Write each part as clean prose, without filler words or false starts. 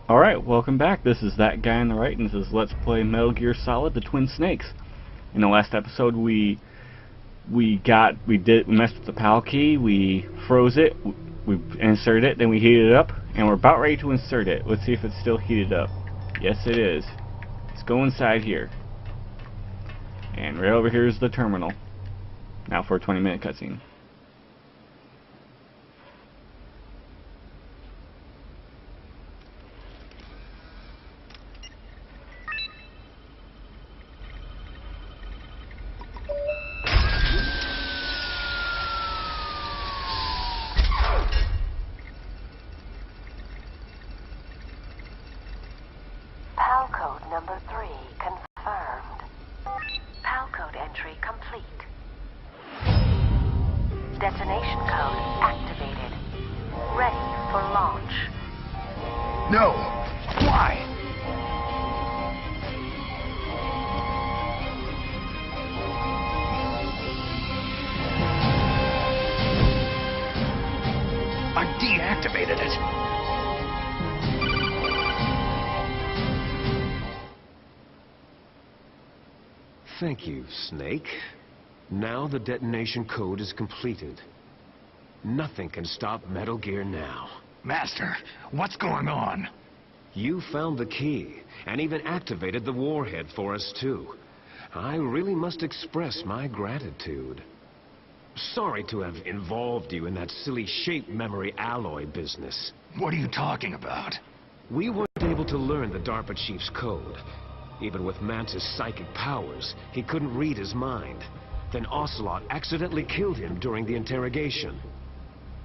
Alright, welcome back. This is That Guy on the Right, and this is Let's Play Metal Gear Solid: The Twin Snakes. In the last episode, we messed with the PAL key, we froze it, we inserted it, then we heated it up, and we're about ready to insert it. Let's see if it's still heated up. Yes, it is. Let's go inside here. And right over here is the terminal. Now for a 20-minute cutscene. PAL code number 3 confirmed. PAL code entry complete. Detonation code activated. Ready for launch. No! Why? I deactivated it. Thank you, Snake. Now the detonation code is completed. Nothing can stop Metal Gear now. Master, what's going on? You found the key, and even activated the warhead for us, too. I really must express my gratitude. Sorry to have involved you in that silly shape memory alloy business. What are you talking about? We weren't able to learn the DARPA chief's code. Even with Mantis' psychic powers, he couldn't read his mind. Then Ocelot accidentally killed him during the interrogation.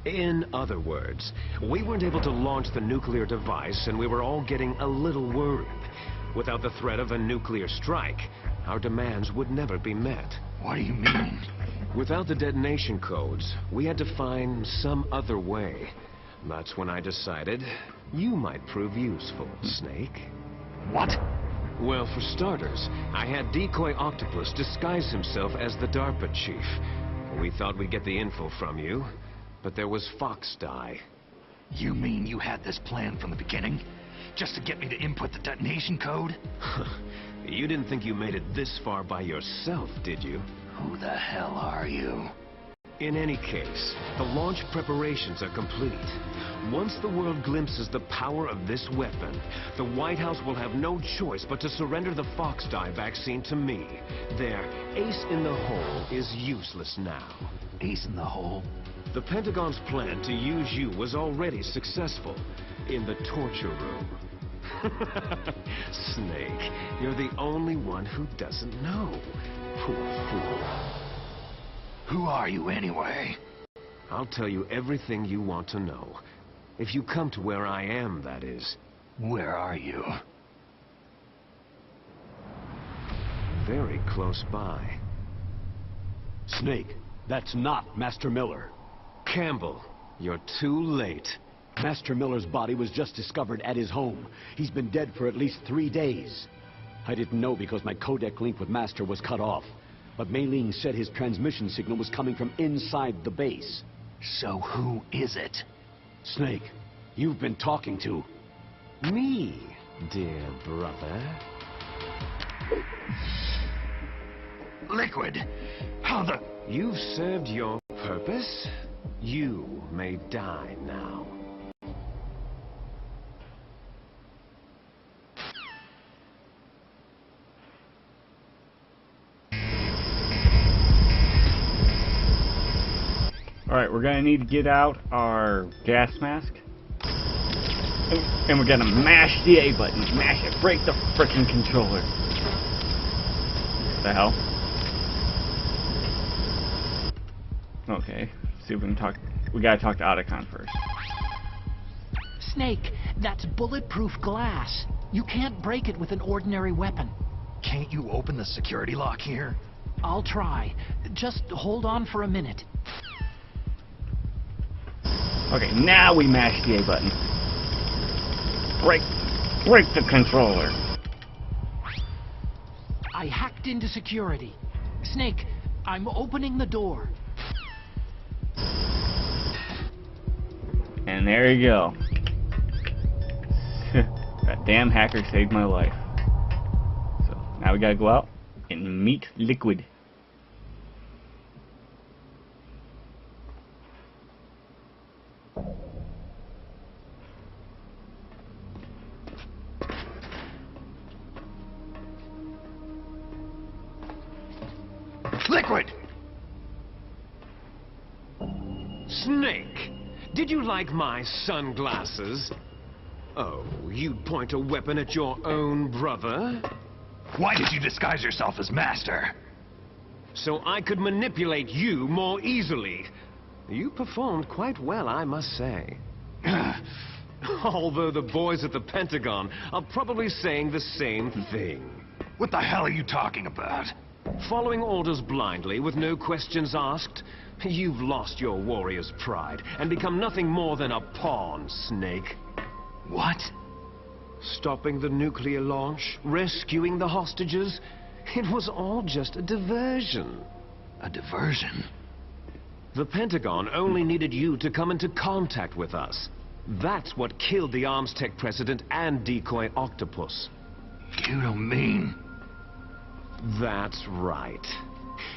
In other words, we weren't able to launch the nuclear device, and we were all getting a little worried. Without the threat of a nuclear strike, our demands would never be met. What do you mean? Without the detonation codes, we had to find some other way. That's when I decided you might prove useful, Snake. What? Well, for starters, I had Decoy Octopus disguise himself as the DARPA chief. We thought we'd get the info from you, but there was Fox Die. You mean you had this plan from the beginning? Just to get me to input the detonation code? You didn't think you made it this far by yourself, did you? Who the hell are you? In any case, the launch preparations are complete. Once the world glimpses the power of this weapon, the White House will have no choice but to surrender the Fox Die vaccine to me. Their ace in the hole is useless now. Ace in the hole? The Pentagon's plan to use you was already successful in the torture room. Snake, you're the only one who doesn't know. Poor fool. Who are you anyway? I'll tell you everything you want to know. If you come to where I am, that is. Where are you? Very close by. Snake, that's not Master Miller. Campbell, you're too late. Master Miller's body was just discovered at his home. He's been dead for at least 3 days. I didn't know because my codec link with Master was cut off. But Mei Ling said his transmission signal was coming from inside the base. So who is it? Snake, you've been talking to... Me, dear brother. Liquid! How the... You've served your purpose. You may die now. Alright, we're gonna need to get out our gas mask. And we're gonna mash the A button. Mash it. Break the frickin' controller. What the hell? Okay. Let's see if we can talk. We gotta talk to Otacon first. Snake, that's bulletproof glass. You can't break it with an ordinary weapon. Can't you open the security lock here? I'll try. Just hold on for a minute. Okay, now we mash the A button. Break the controller. I hacked into security. Snake, I'm opening the door. And there you go. That damn hacker saved my life. So now we gotta go out and meet Liquid. Liquid! Snake, did you like my sunglasses? Oh, you'd point a weapon at your own brother? Why did you disguise yourself as Master? So I could manipulate you more easily. You performed quite well, I must say. Although the boys at the Pentagon are probably saying the same thing. What the hell are you talking about? Following orders blindly with no questions asked, you've lost your warrior's pride and become nothing more than a pawn, Snake. What? Stopping the nuclear launch, rescuing the hostages, it was all just a diversion. A diversion? The Pentagon only needed you to come into contact with us. That's what killed the Armstech president and Decoy Octopus. You don't mean... That's right.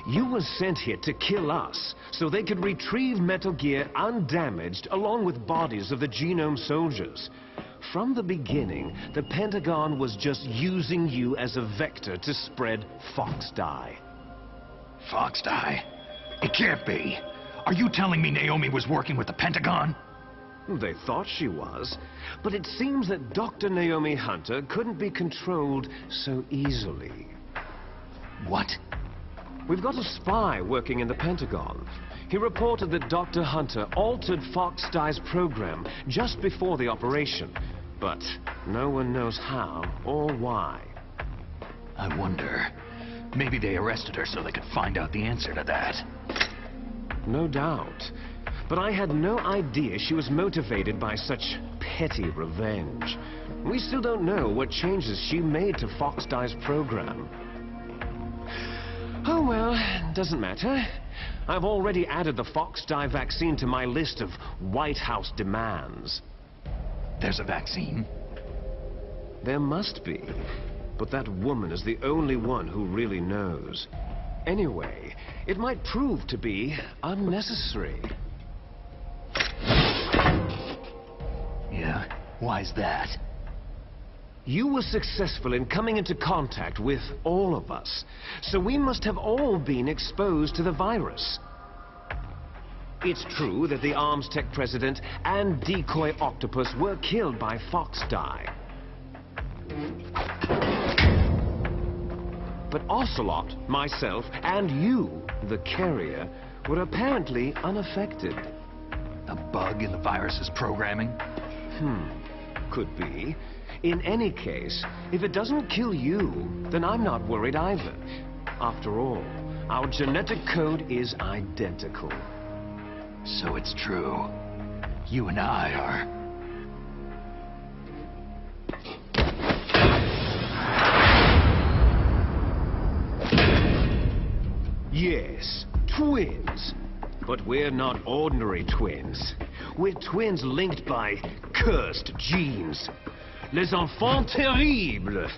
You were sent here to kill us, so they could retrieve Metal Gear undamaged along with bodies of the Genome soldiers. From the beginning, the Pentagon was just using you as a vector to spread Fox-Die. Fox-Die? It can't be. Are you telling me Naomi was working with the Pentagon? They thought she was, but it seems that Dr. Naomi Hunter couldn't be controlled so easily. What? We've got a spy working in the Pentagon. He reported that Dr. Hunter altered Fox-Die's program just before the operation, but no one knows how or why. I wonder, maybe they arrested her so they could find out the answer to that. No doubt. But I had no idea she was motivated by such petty revenge. We still don't know what changes she made to Fox-Die's program. Oh well, doesn't matter. I've already added the Fox-Die vaccine to my list of White House demands. There's a vaccine? There must be. But that woman is the only one who really knows. Anyway, it might prove to be unnecessary. Yeah, why's that? You were successful in coming into contact with all of us, so we must have all been exposed to the virus. It's true that the Armstech president and Decoy Octopus were killed by Fox-Die. But Ocelot, myself, and you, the carrier, were apparently unaffected. A bug in the virus's programming? Could be. In any case, if it doesn't kill you, then I'm not worried either. After all, our genetic code is identical. So it's true. You and I are... Yes, twins. But we're not ordinary twins. We're twins linked by cursed genes. Les enfants terribles.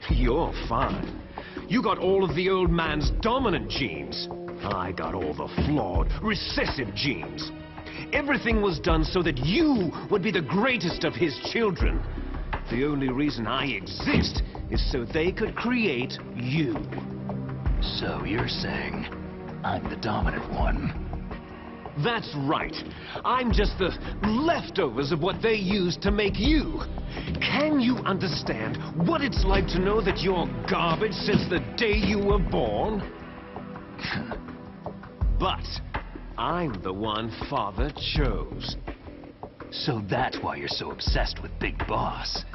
You're fine. You got all of the old man's dominant genes. I got all the flawed, recessive genes. Everything was done so that you would be the greatest of his children. The only reason I exist is so they could create you. So you're saying I'm the dominant one? That's right. I'm just the leftovers of what they used to make you. Can you understand what it's like to know that you're garbage since the day you were born? But I'm the one Father chose. So that's why you're so obsessed with Big Boss.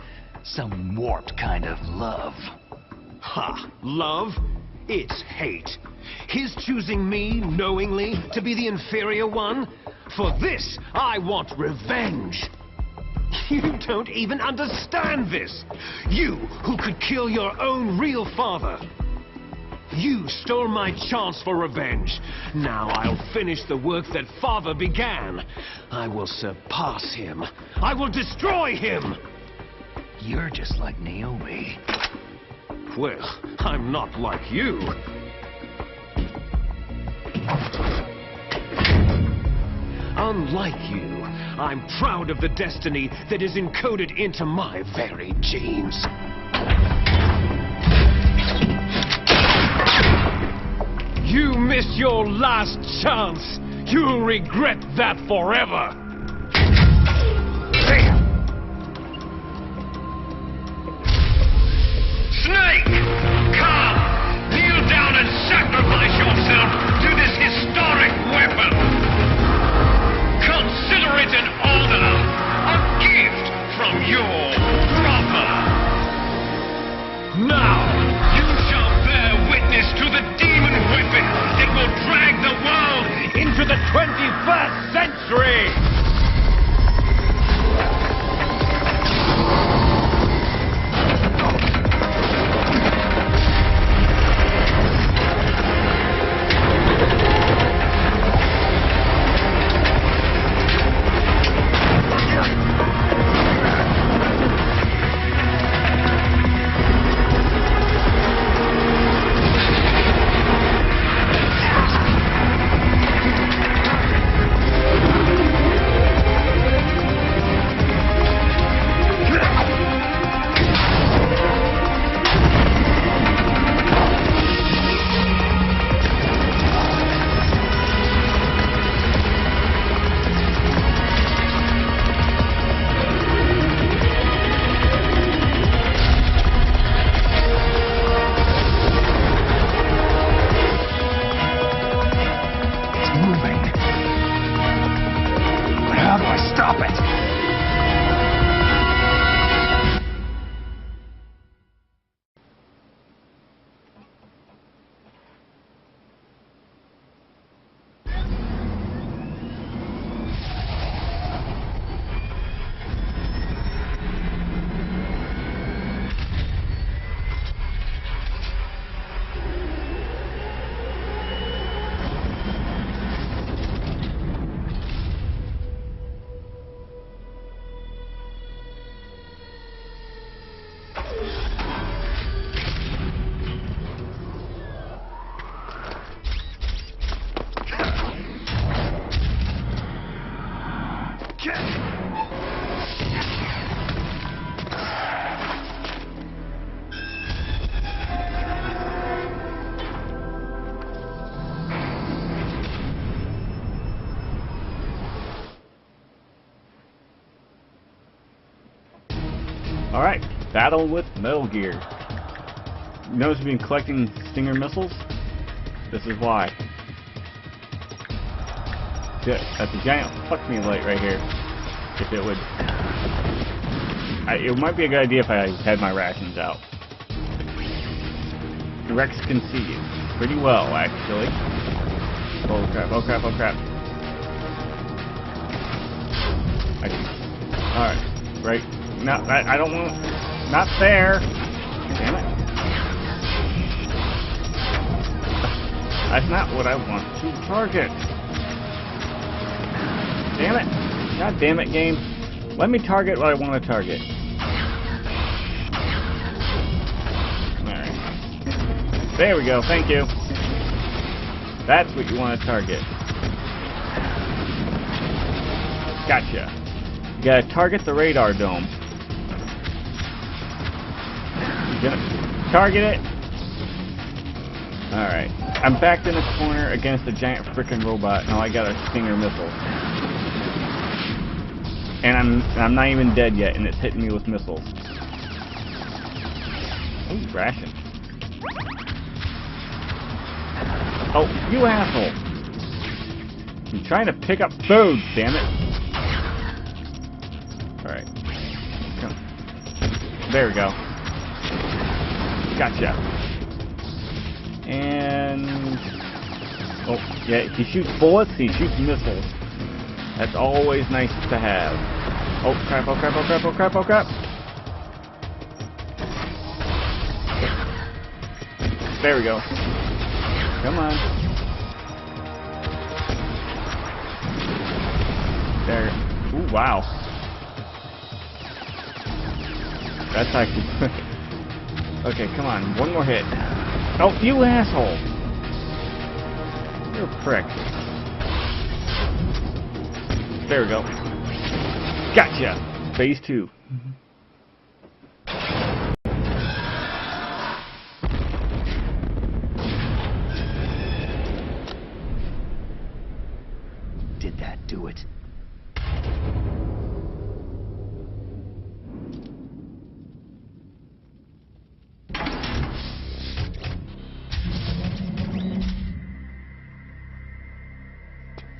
Some warped kind of love. Ha! Love? It's hate. His choosing me, knowingly, to be the inferior one? For this, I want revenge. You don't even understand this. You, who could kill your own real father. You stole my chance for revenge. Now I'll finish the work that Father began. I will surpass him. I will destroy him! You're just like Naomi. Well, I'm not like you. Unlike you, I'm proud of the destiny that is encoded into my very genes. You missed your last chance. You'll regret that forever. Snake! Come! Kneel down and sacrifice yourself to this historic weapon! Consider it an honor, a gift from your brother! Now, you shall bear witness to the demon weapon that will drag the world into the 21st century! Alright, battle with Metal Gear. You notice we've been collecting Stinger missiles? This is why. That's a giant fuck me light right here. If it would... it might be a good idea if I had my rations out. Rex can see you pretty well, actually. Oh crap, oh crap, oh crap. Alright, right. No, I don't want... Not there! Damn it. That's not what I want to target. Damn it. God damn it, game. Let me target what I want to target. Alright. There we go, thank you. That's what you want to target. Gotcha. You gotta target the radar dome. Target it. Alright. I'm backed in a corner against a giant frickin' robot. Now I got a Stinger missile. And I'm not even dead yet, and it's hitting me with missiles. Ooh, ration. Oh, you asshole. I'm trying to pick up food, damn it. Alright. There we go. Gotcha. And... oh, yeah, he shoots bullets, he shoots missiles. That's always nice to have. Oh crap, oh crap, oh crap, oh crap, oh crap. There we go. Come on. There. Ooh, wow. That's actually quick. Okay, come on. One more hit. Oh, you asshole. You're a prick. There we go. Gotcha! Phase 2. Did that do it?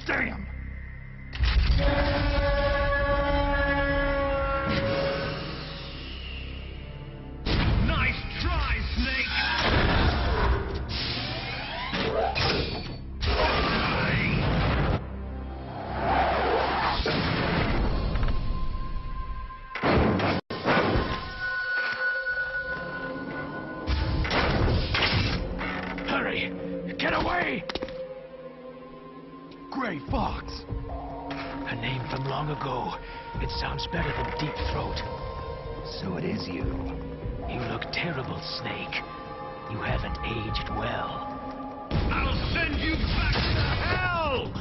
Damn! Nice try, Snake! Hurry! Get away! Gray Fox! A name from long ago. It sounds better than Deep Throat. So it is you. You look terrible, Snake. You haven't aged well. I'll send you back to hell!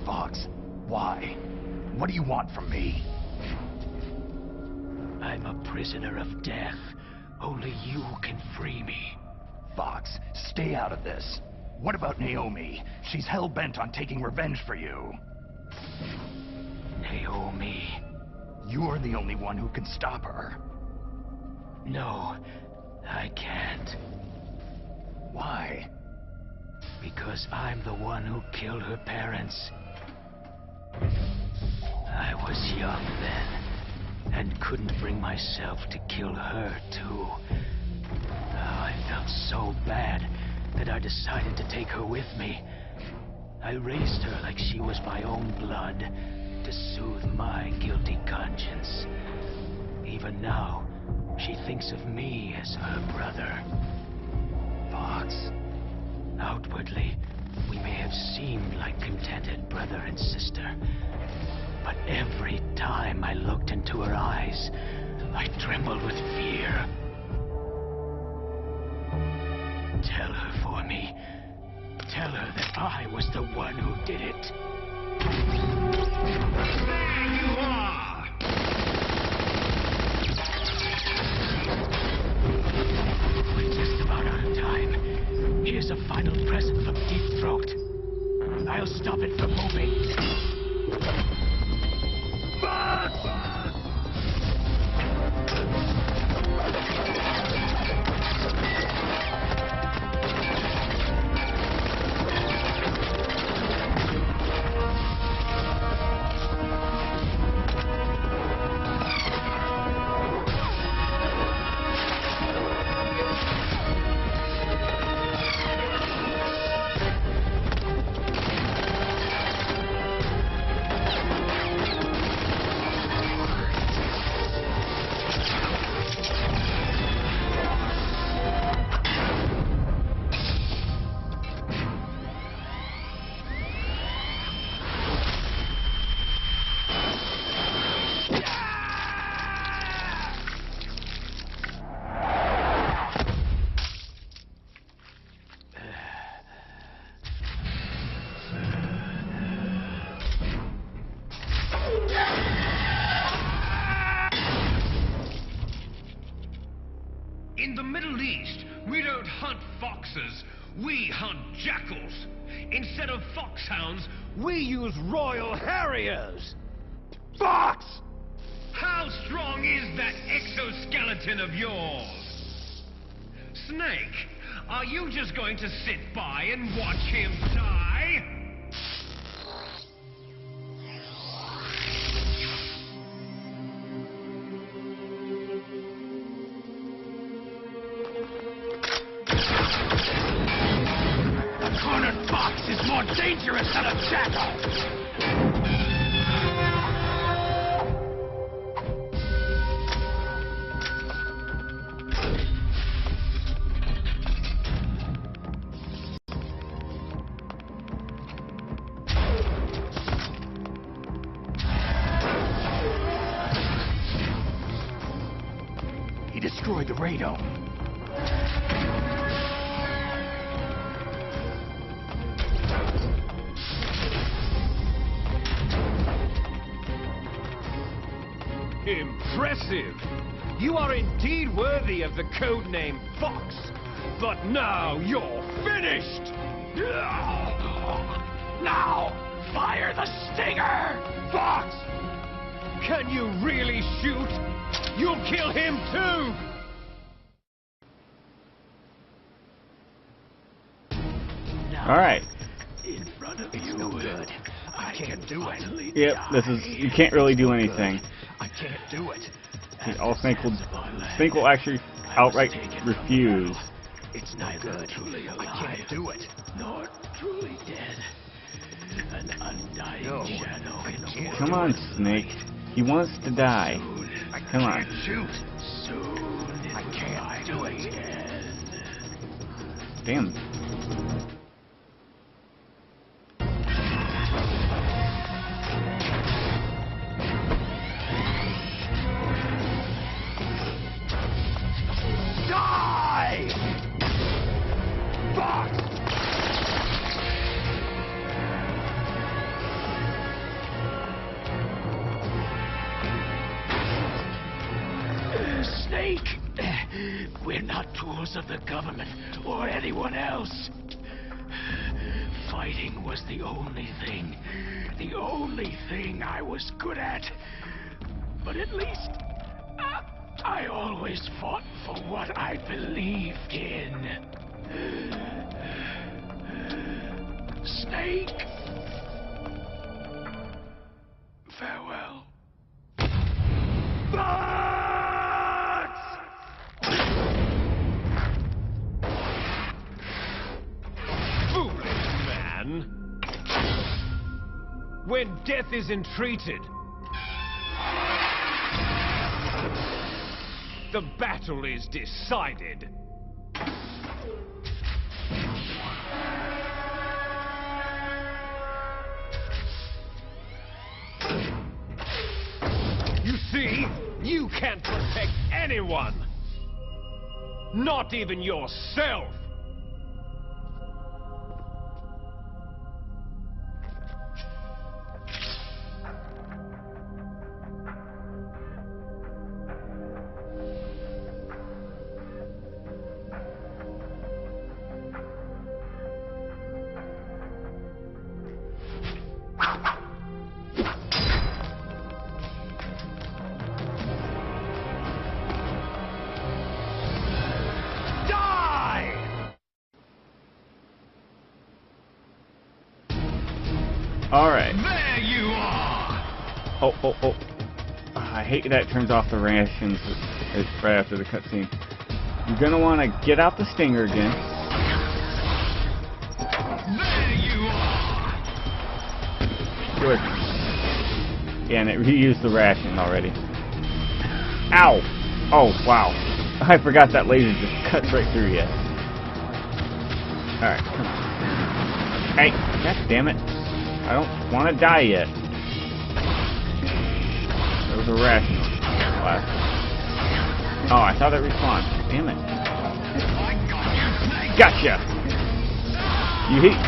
Fox, why? What do you want from me? I'm a prisoner of death. Only you can free me. Fox, stay out of this. What about Naomi? She's hell-bent on taking revenge for you. Naomi? You're the only one who can stop her. No, I can't. Why? Because I'm the one who killed her parents. I was young then, and couldn't bring myself to kill her, too. Oh, I felt so bad that I decided to take her with me. I raised her like she was my own blood, to soothe my guilty conscience. Even now, she thinks of me as her brother. Fox, outwardly, we may have seemed like contented brother and sister. But every time I looked into her eyes, I trembled with fear. Tell her for me. Tell her that I was the one who did it. There you are! We're just about out of time. Here's a final present from Deep Throat. I'll stop it from moving. In the Middle East, we don't hunt foxes, we hunt jackals. Instead of foxhounds, we use Royal Harriers. Fox! How strong is that exoskeleton of yours? Snake, are you just going to sit by and watch him die? A cornered fox is more dangerous than a jackal! He destroyed the radome. Impressive! You are indeed worthy of the codename Fox. But now you're finished! Now, fire the stinger! Fox! Can you really shoot? You'll kill him too! Alright. In front of you. No good. I can't do it. Yep, this is, you can't really do anything. I can't do it. All Snake will actually outright refuse. It's not good. I can't do it. Nor truly dead. An undying shadow. Come on, Snake. He wants to die. Come on. Shoot. Soon I can't do it. Damn. Die! Fox! Snake! We're not tools of the government or anyone else. Fighting was the only thing I was good at. But at least I always fought for what I believed in. Snake. Farewell. Fox! Foolish man! When death is entreated, the battle is decided. You see, you can't protect anyone. Not even yourself. Alright. There you are! Oh. I hate that it turns off the rations right after the cutscene. You're gonna want to get out the stinger again. There you are! Good. Yeah, and it reused the ration already. Ow! Oh, wow. I forgot that laser just cuts right through you. Alright, come on. Hey, god damn it. I don't want to die yet. There was a ration. Oh, I thought it respawned. Damn it. Gotcha!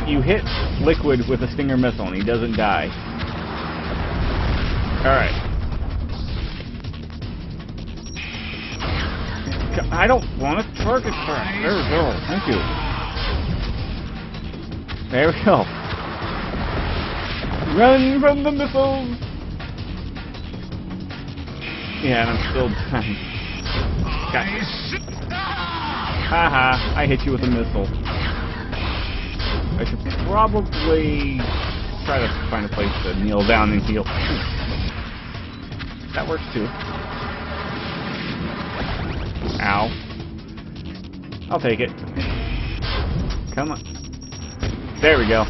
You hit Liquid with a Stinger missile and he doesn't die. Alright. I don't want to target turn. There we go. Thank you. There we go. Run from the missiles! Yeah, and I'm still dying. Gotcha. Haha, I hit you with a missile. I should probably try to find a place to kneel down and heal. That works too. Ow. I'll take it. Come on. There we go.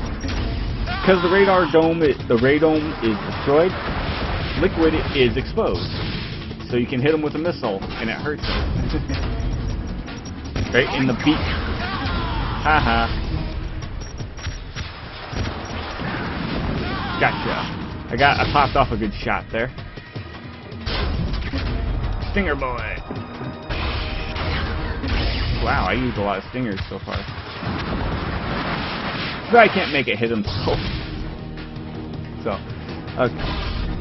Because the radome is destroyed, Liquid is exposed. So you can hit him with a missile, and it hurts him. Right in the beak. Haha. Gotcha. I popped off a good shot there. Stinger boy. Wow, I used a lot of stingers so far. But I can't make it hit him so.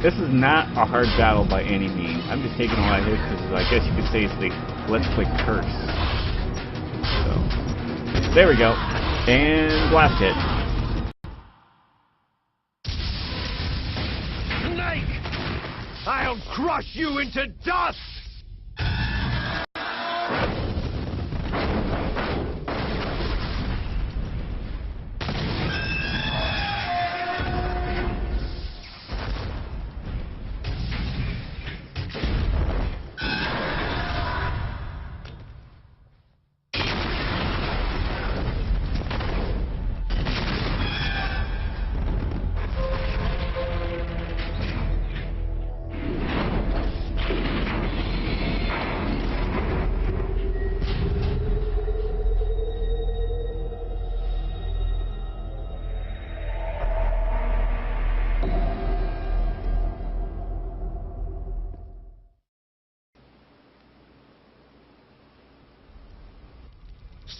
This is not a hard battle by any means. I'm just taking a lot of hits because I guess you could say it's the Let's Play curse. So, there we go. And blast hit. Snake! I'll crush you into dust!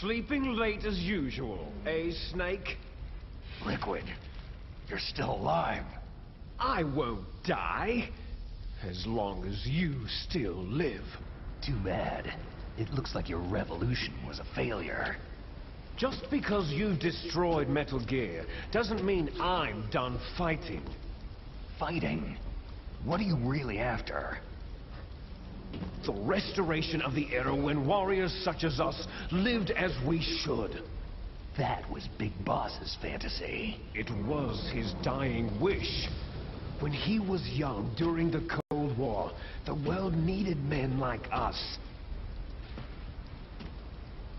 Sleeping late as usual, eh, Snake? Liquid, you're still alive. I won't die, as long as you still live. Too bad. It looks like your revolution was a failure. Just because you've destroyed Metal Gear doesn't mean I'm done fighting. Fighting? What are you really after? The restoration of the era when warriors such as us lived as we should. That was Big Boss's fantasy. It was his dying wish. When he was young during the Cold War, the world needed men like us.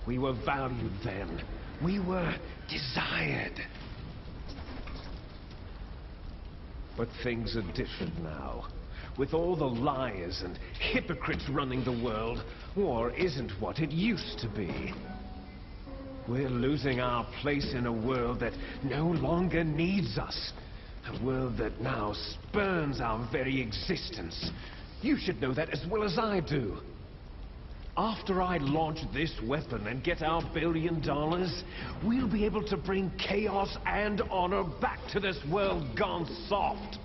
We were valued then. We were desired. But things are different now. With all the liars and hypocrites running the world, war isn't what it used to be. We're losing our place in a world that no longer needs us. A world that now spurns our very existence. You should know that as well as I do. After I launch this weapon and get our $1 billion, we'll be able to bring chaos and honor back to this world gone soft.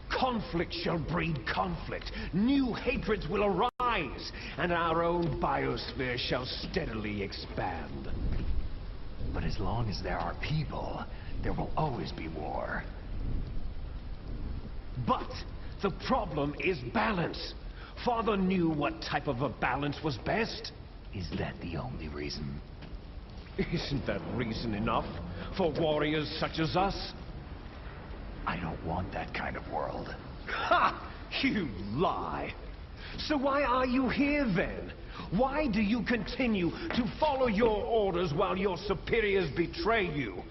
Conflict shall breed conflict. New hatreds will arise, and our own biosphere shall steadily expand. But as long as there are people, there will always be war. But the problem is balance. Father knew what type of a balance was best. Is that the only reason? Isn't that reason enough for warriors such as us? I don't want that kind of world. Ha! You lie! So why are you here then? Why do you continue to follow your orders while your superiors betray you?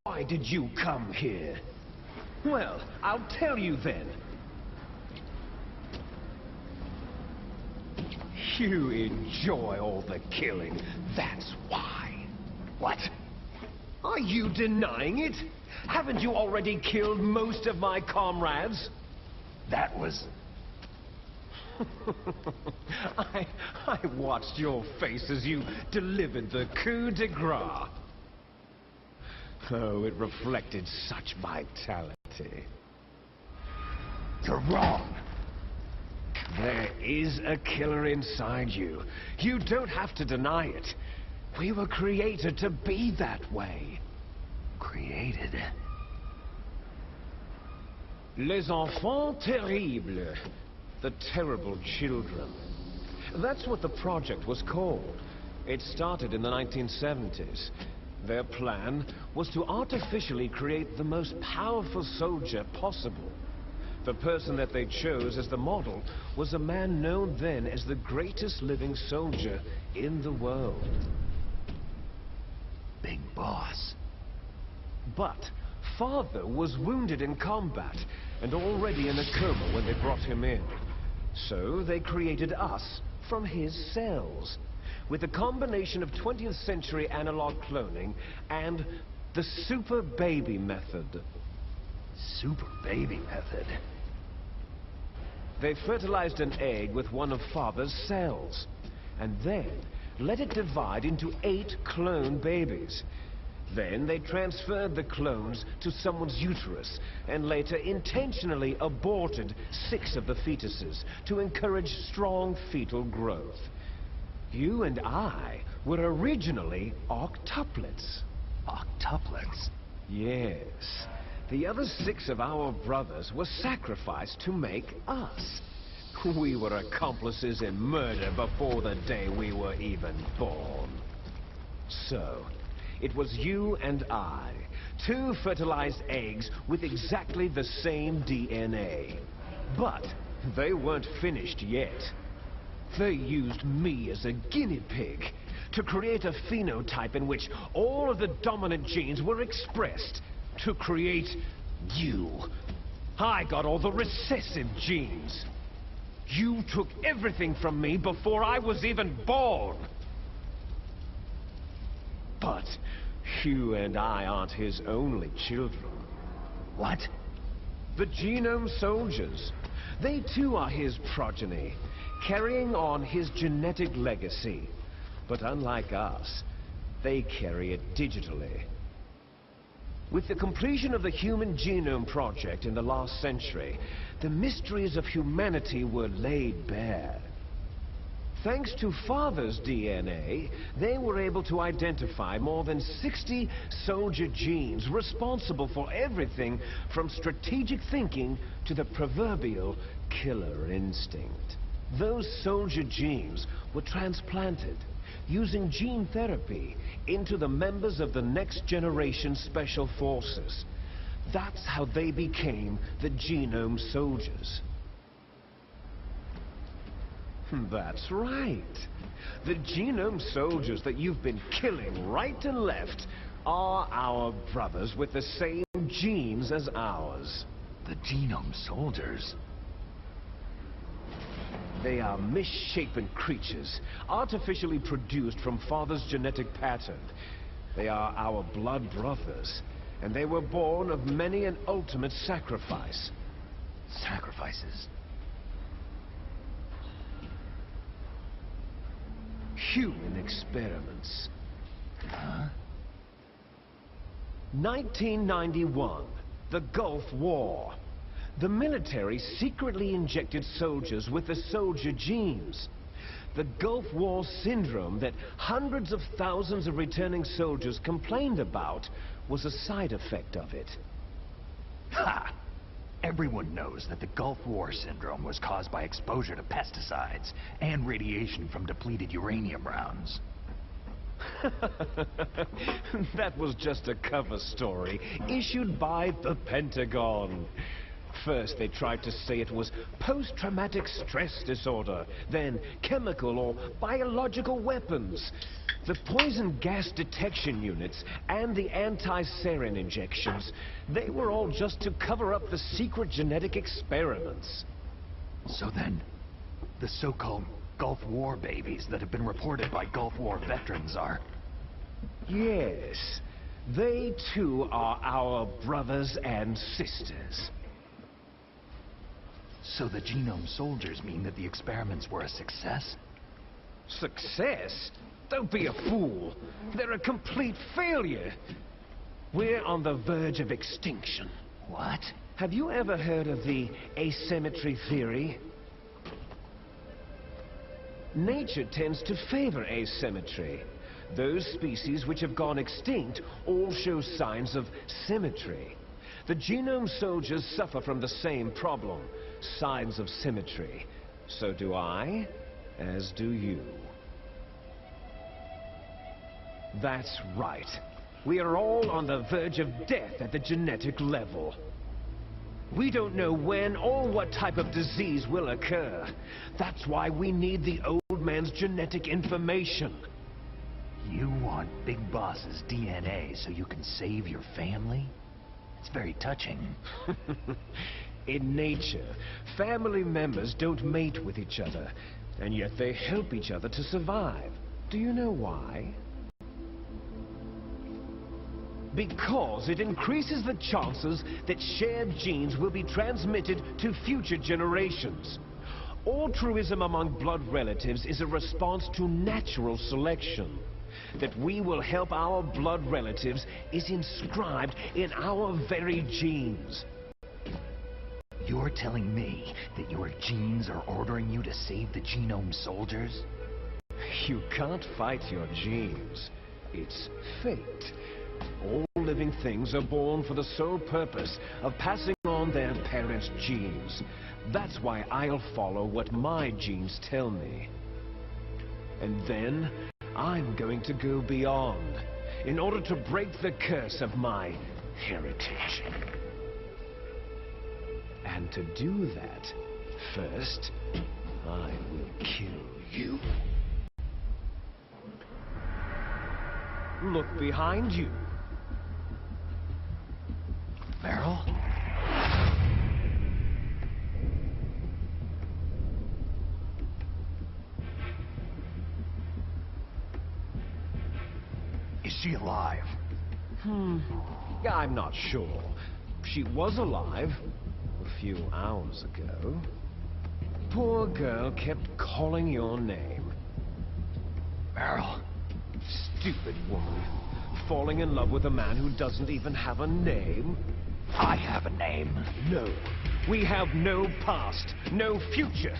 Why did you come here? Well, I'll tell you then. You enjoy all the killing, that's why. What? Are you denying it? Haven't you already killed most of my comrades? That was... I watched your face as you delivered the coup de grace. Oh, it reflected such vitality. You're wrong. There is a killer inside you. You don't have to deny it. We were created to be that way. Created? Les enfants terribles. The terrible children. That's what the project was called. It started in the 1970s. Their plan was to artificially create the most powerful soldier possible. The person that they chose as the model was a man known then as the greatest living soldier in the world. Big boss. But Father was wounded in combat and already in a coma when they brought him in. So they created us from his cells, with a combination of 20th century analog cloning and the Super Baby method. Super Baby method? They fertilized an egg with one of Father's cells, and then let it divide into 8 clone babies. Then they transferred the clones to someone's uterus, and later intentionally aborted 6 of the fetuses to encourage strong fetal growth. You and I were originally octuplets. Octuplets? Yes. The other 6 of our brothers were sacrificed to make us. We were accomplices in murder before the day we were even born. So, it was you and I, 2 fertilized eggs with exactly the same DNA. But they weren't finished yet. They used me as a guinea pig to create a phenotype in which all of the dominant genes were expressed to create you. I got all the recessive genes. You took everything from me before I was even born. But you and I aren't his only children. What? The Genome Soldiers. They too are his progeny, carrying on his genetic legacy. But unlike us, they carry it digitally. With the completion of the Human Genome Project in the last century, the mysteries of humanity were laid bare. Thanks to Father's DNA, they were able to identify more than 60 soldier genes responsible for everything from strategic thinking to the proverbial killer instinct. Those soldier genes were transplanted using gene therapy into the members of the Next Generation Special Forces. That's how they became the Genome Soldiers. That's right. The Genome Soldiers that you've been killing right and left are our brothers with the same genes as ours. The Genome Soldiers? They are misshapen creatures, artificially produced from Father's genetic pattern. They are our blood brothers, and they were born of many an ultimate sacrifice. Sacrifices? Human experiments. Huh? 1991, the Gulf War. The military secretly injected soldiers with the soldier genes. The Gulf War syndrome that hundreds of thousands of returning soldiers complained about was a side effect of it. Ha! Everyone knows that the Gulf War syndrome was caused by exposure to pesticides and radiation from depleted uranium rounds. That was just a cover story issued by the Pentagon. First, they tried to say it was post-traumatic stress disorder, then chemical or biological weapons. The poison gas detection units and the anti-sarin injections, they were all just to cover up the secret genetic experiments. So then, the so-called Gulf War babies that have been reported by Gulf War veterans are... Yes, they too are our brothers and sisters. So the Genome Soldiers mean that the experiments were a success? Success? Don't be a fool. They're a complete failure. We're on the verge of extinction. What? Have you ever heard of the asymmetry theory? Nature tends to favor asymmetry. Those species which have gone extinct all show signs of symmetry. The Genome Soldiers suffer from the same problem, signs of symmetry. So do I, as do you. That's right. We are all on the verge of death at the genetic level. We don't know when or what type of disease will occur. That's why we need the old man's genetic information. You want Big Boss's DNA so you can save your family? It's very touching. In nature, family members don't mate with each other, and yet they help each other to survive. Do you know why? Because it increases the chances that shared genes will be transmitted to future generations. Altruism among blood relatives is a response to natural selection. That we will help our blood relatives is inscribed in our very genes. You're telling me that your genes are ordering you to save the genome soldiers? You can't fight your genes. It's fate. All living things are born for the sole purpose of passing on their parents' genes. That's why I'll follow what my genes tell me. And then, I'm going to go beyond, in order to break the curse of my heritage. And to do that, first, I will kill you. Look behind you. Meryl? Is she alive? I'm not sure. She was alive a few hours ago. Poor girl kept calling your name. Meryl? Stupid woman. Falling in love with a man who doesn't even have a name? I have a name. No. We have no past, no future.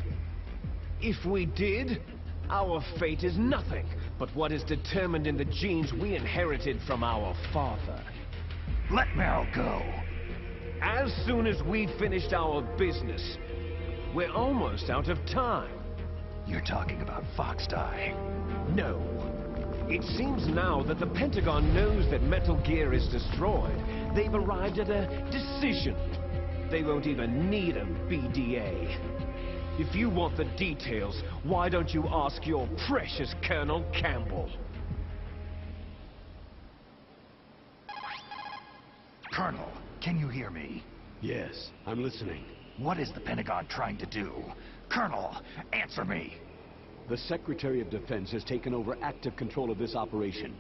If we did, our fate is nothing but what is determined in the genes we inherited from our father. Let Meryl go. As soon as we finished our business, we're almost out of time. You're talking about Fox Die. No. It seems now that the Pentagon knows that Metal Gear is destroyed. They've arrived at a decision. They won't even need a BDA. If you want the details, why don't you ask your precious Colonel Campbell? Colonel, can you hear me? Yes, I'm listening. What is the Pentagon trying to do? Colonel, answer me. The Secretary of Defense has taken over active control of this operation.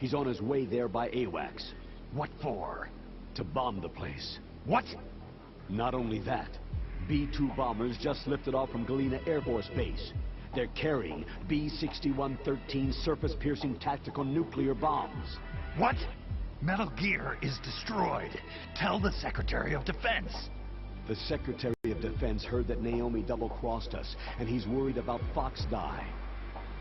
He's on his way there by AWACS. What for? To bomb the place. What? Not only that, B-2 bombers just lifted off from Galena Air Force Base. They're carrying B-6113 surface-piercing tactical nuclear bombs. What? Metal Gear is destroyed. Tell the Secretary of Defense. The Secretary of Defense heard that Naomi double-crossed us, and he's worried about Fox Die.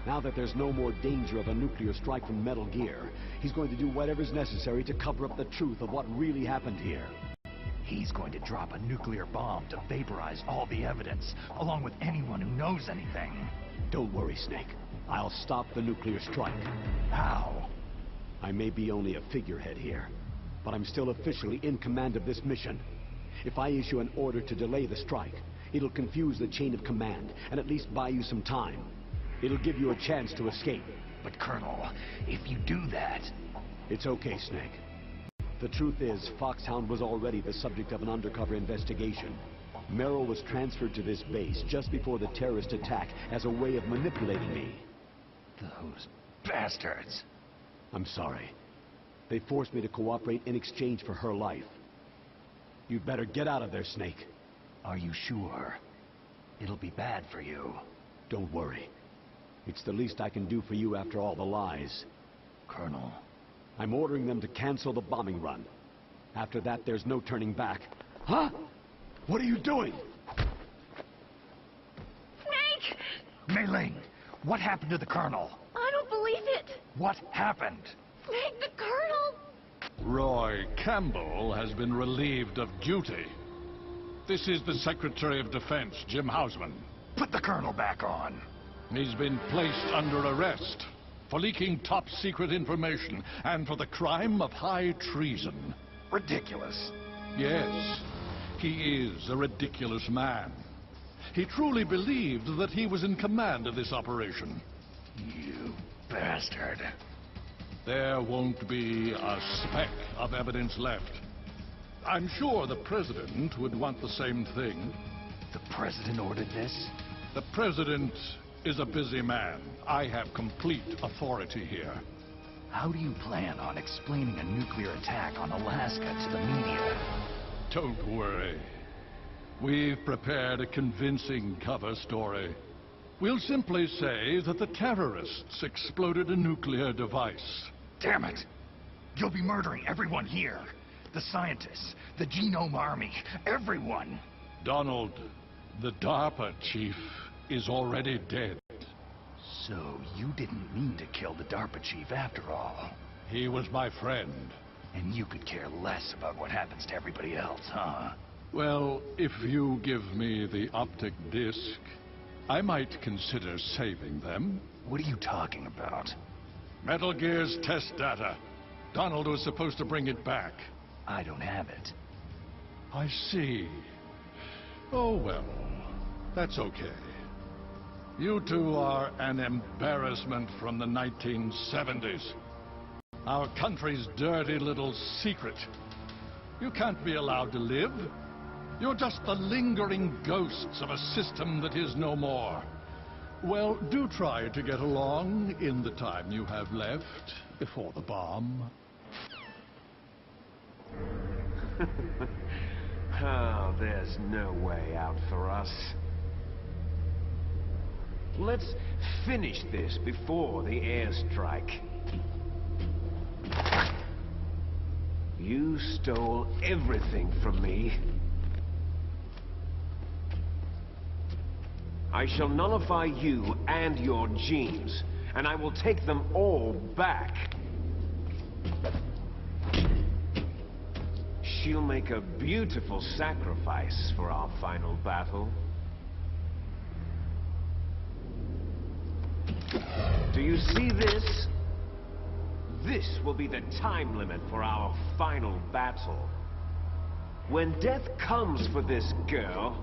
Now that there's no more danger of a nuclear strike from Metal Gear, he's going to do whatever's necessary to cover up the truth of what really happened here. He's going to drop a nuclear bomb to vaporize all the evidence, along with anyone who knows anything. Don't worry, Snake. I'll stop the nuclear strike. How? I may be only a figurehead here, but I'm still officially in command of this mission. If I issue an order to delay the strike, it'll confuse the chain of command, and at least buy you some time. It'll give you a chance to escape. But Colonel, if you do that... It's okay, Snake. The truth is, Foxhound was already the subject of an undercover investigation. Meryl was transferred to this base just before the terrorist attack as a way of manipulating me. Those bastards. I'm sorry. They forced me to cooperate in exchange for her life. You'd better get out of there, Snake. Are you sure? It'll be bad for you. Don't worry. It's the least I can do for you after all the lies. Colonel. I'm ordering them to cancel the bombing run. After that, there's no turning back. Huh? What are you doing? Snake! Mei Ling, what happened to the Colonel? I don't believe it. What happened? Snake, the Colonel! Roy Campbell has been relieved of duty. This is the Secretary of Defense, Jim Hausman. Put the Colonel back on. He's been placed under arrest for leaking top-secret information and for the crime of high treason. Ridiculous. Yes, he is a ridiculous man. He truly believed that he was in command of this operation. You bastard. There won't be a speck of evidence left. I'm sure the President would want the same thing. The President ordered this? The President is a busy man. I have complete authority here. How do you plan on explaining a nuclear attack on Alaska to the media? Don't worry. We've prepared a convincing cover story. We'll simply say that the terrorists exploded a nuclear device. Damn it! You'll be murdering everyone here. The scientists, the Genome Army, everyone. Donald, the DARPA chief is already dead. So you didn't mean to kill the DARPA chief after all. He was my friend. And you could care less about what happens to everybody else, huh? Well, if you give me the optic disc, I might consider saving them. What are you talking about? Metal Gear's test data. Donald was supposed to bring it back. I don't have it. I see. Oh, well, that's okay. You two are an embarrassment from the 1970s. Our country's dirty little secret. You can't be allowed to live. You're just the lingering ghosts of a system that is no more. Well, do try to get along in the time you have left before the bomb. Oh, there's no way out for us. Let's finish this before the airstrike. You stole everything from me. I shall nullify you and your genes, and I will take them all back. She'll make a beautiful sacrifice for our final battle. Do you see this? This will be the time limit for our final battle. When death comes for this girl,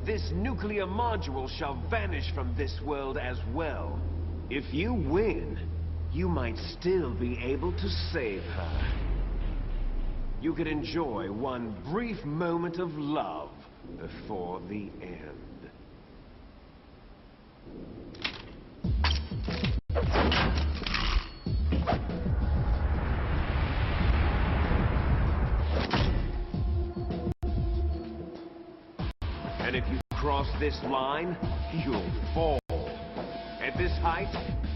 this nuclear module shall vanish from this world as well. If you win, you might still be able to save her. You could enjoy one brief moment of love before the end. And if you cross this line, you'll fall. At this height,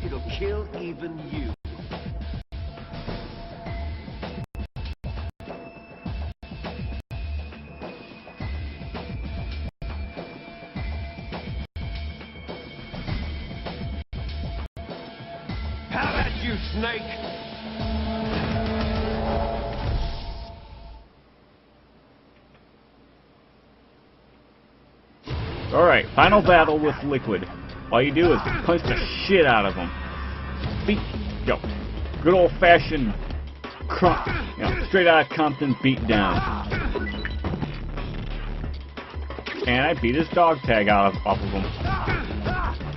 it'll kill even you. Have at you, Snake! Alright, final battle with Liquid. All you do is punch the shit out of him. Go. Good old-fashioned, straight out of Compton beat down. And I beat his dog tag off of him.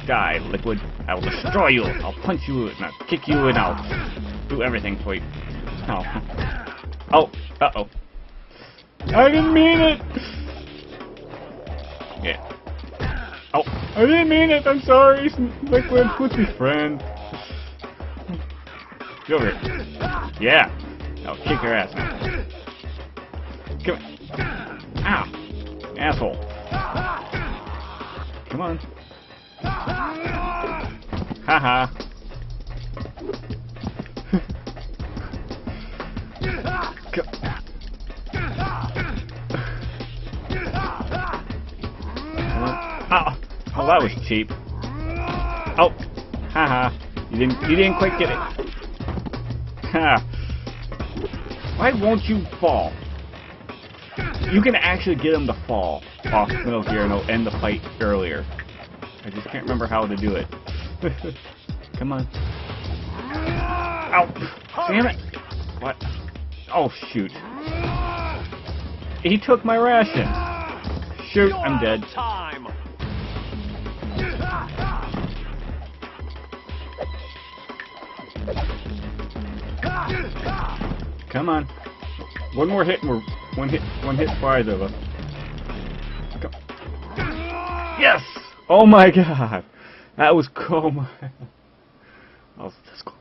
Die, Liquid. I will destroy you. I'll punch you and I'll kick you and I'll do everything for you. Oh. Oh. Uh-oh. I didn't mean it! Yeah. Oh, I didn't mean it. I'm sorry, Liquid. Let's be friends. Go over here. Yeah. I'll kick your ass. Come on. Ow. Asshole. Come on. Haha. Oh, that was cheap. Oh, haha. You didn't quite get it. Ha. Why won't you fall? You can actually get him to fall off Metal Gear and it'll end the fight earlier. I just can't remember how to do it. Come on. Ow! Damn it! What? Oh, shoot. He took my ration. Shoot, I'm dead. Time. Come on. One more hit and we're one hit for either of us. Go. Yes! Oh my god! That was cool. That was this close.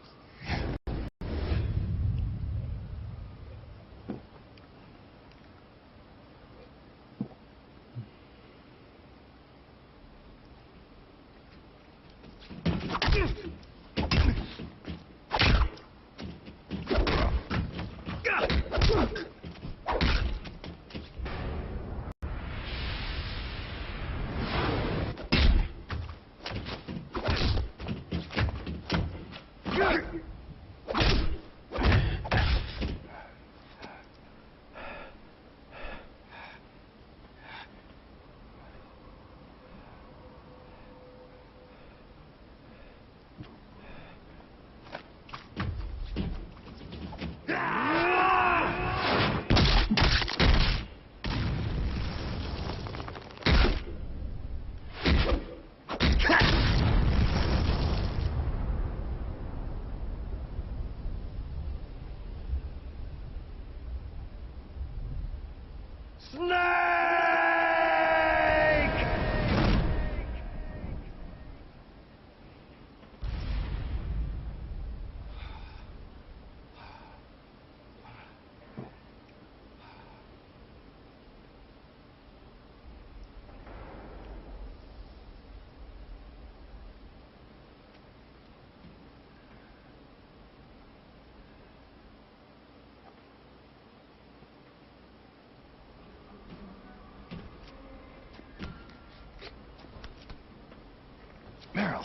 Meryl.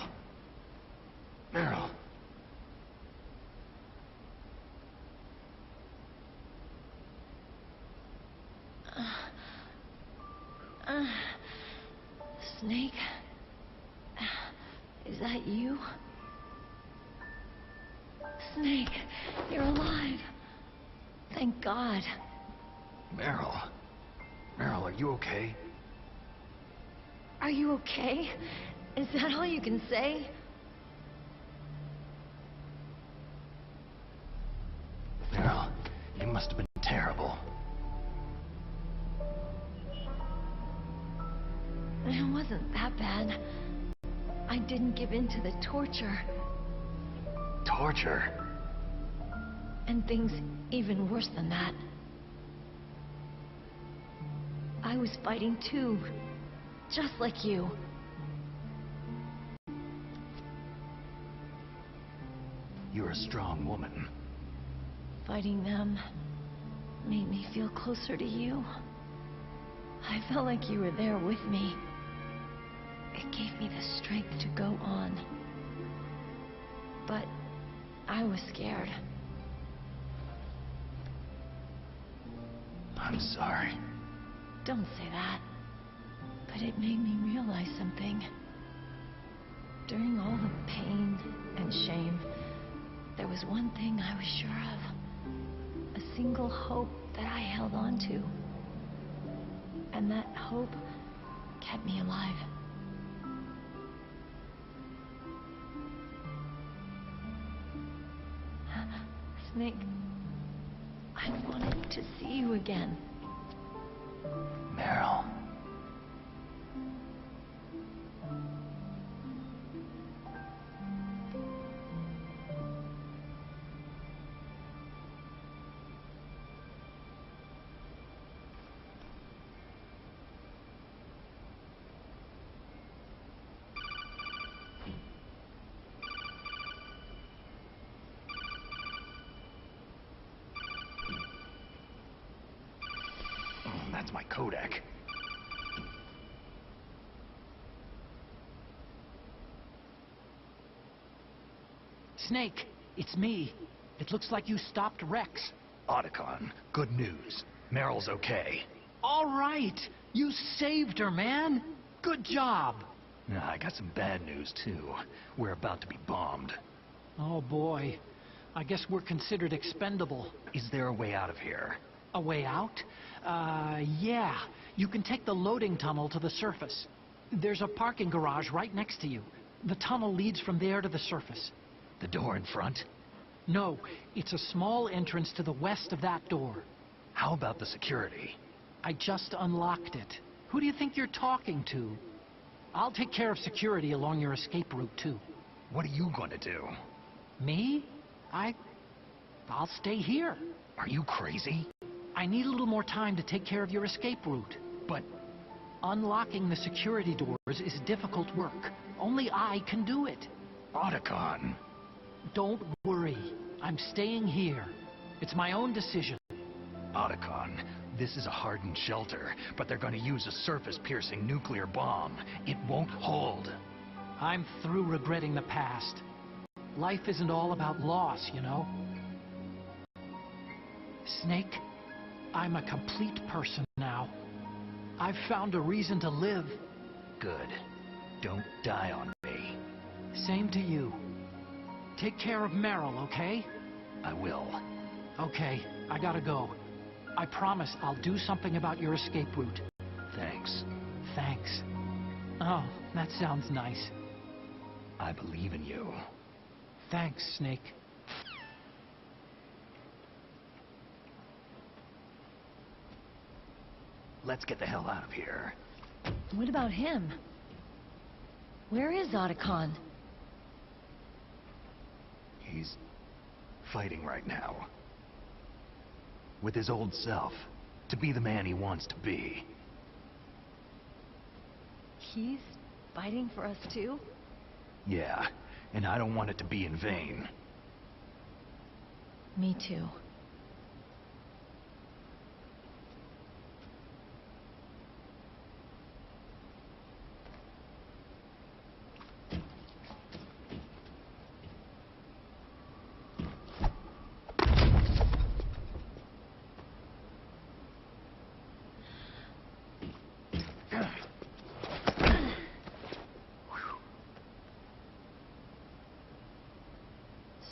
Meryl. Snake? Is that you? Snake, you're alive. Thank God. Meryl. Meryl, are you okay? Are you okay? Is that all you can say? Meryl, you must have been terrible. It wasn't that bad. I didn't give in to the torture. Torture? And things even worse than that. I was fighting too. Just like you. You're a strong woman. Fighting them made me feel closer to you. I felt like you were there with me. It gave me the strength to go on. But I was scared. I'm sorry. Don't say that. But it made me realize something. During all the pain and shame, there was one thing I was sure of. A single hope that I held on to. And that hope kept me alive. Snake, I wanted to see you again. Meryl. That's my Kodak. Snake, it's me. It looks like you stopped Rex. Otacon, good news. Meryl's okay. All right. You saved her, man. Good job. I got some bad news, too. We're about to be bombed. Oh, boy. I guess we're considered expendable. Is there a way out of here? A way out? Yeah. You can take the loading tunnel to the surface. There's a parking garage right next to you. The tunnel leads from there to the surface. The door in front? No, it's a small entrance to the west of that door. How about the security? I just unlocked it. Who do you think you're talking to? I'll take care of security along your escape route, too. What are you going to do? Me? I'll stay here. Are you crazy? I need a little more time to take care of your escape route. But unlocking the security doors is difficult work. Only I can do it. Otacon. Don't worry. I'm staying here. It's my own decision. Otacon, this is a hardened shelter, but they're going to use a surface-piercing nuclear bomb. It won't hold. I'm through regretting the past. Life isn't all about loss, you know? Snake, I'm a complete person now. I've found a reason to live. Good. Don't die on me. Same to you. Take care of Meryl, okay? I will. Okay, I gotta go. I promise I'll do something about your escape route. Thanks. Thanks. Oh, that sounds nice. I believe in you. Thanks, Snake. Let's get the hell out of here. What about him? Where is Otacon? He's fighting right now. With his old self. To be the man he wants to be. He's fighting for us too? Yeah, and I don't want it to be in vain. Me too.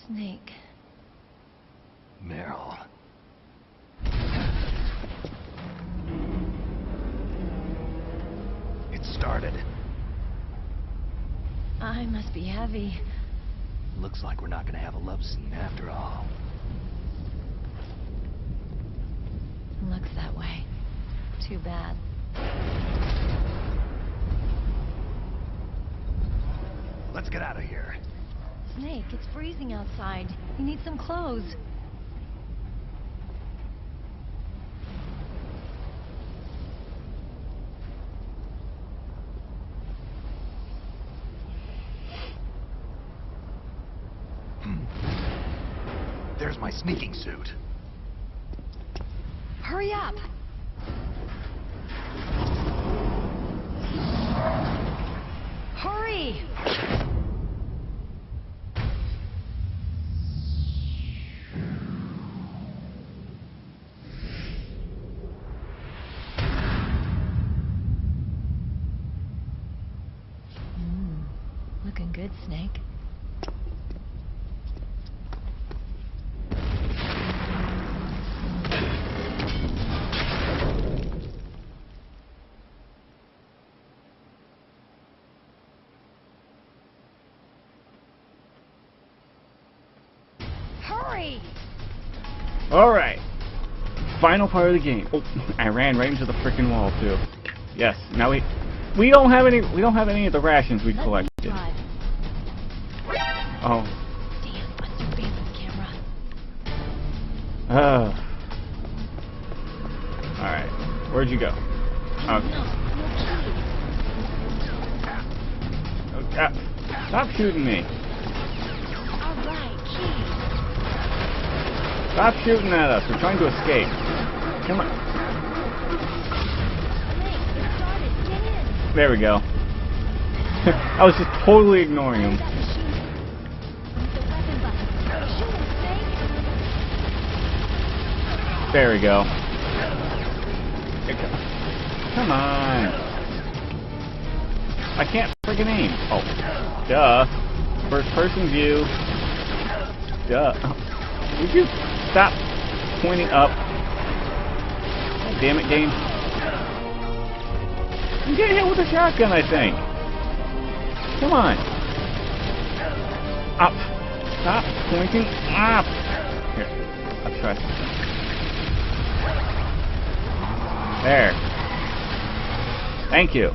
Snake. Meryl. It started. I must be heavy. Looks like we're not gonna have a love scene after all. Looks that way. Too bad. Let's get out of here. Snake, it's freezing outside. You need some clothes. There's my sneaking suit. Hurry up! Hurry! Looking good, Snake. Hurry! Alright. Final part of the game. Oh, I ran right into the frickin' wall too. Yes, now we don't have any of the rations we collected. Oh. Damn, Buster Bane's camera. Alright. Where'd you go? Okay. Stop shooting me. Alright, key. Stop shooting at us. We're trying to escape. Come on. Snake, it started. Get in. There we go. I was just totally ignoring him. Use the weapon button. Shoot him, Snake. There we go. Come on. I can't friggin' aim. Oh, duh. First person view. Duh. Would you stop pointing up? God damn it, game. You get hit with a shotgun, I think. Come on. Up. Stop pointing up. Here, I'll try something. There. Thank you.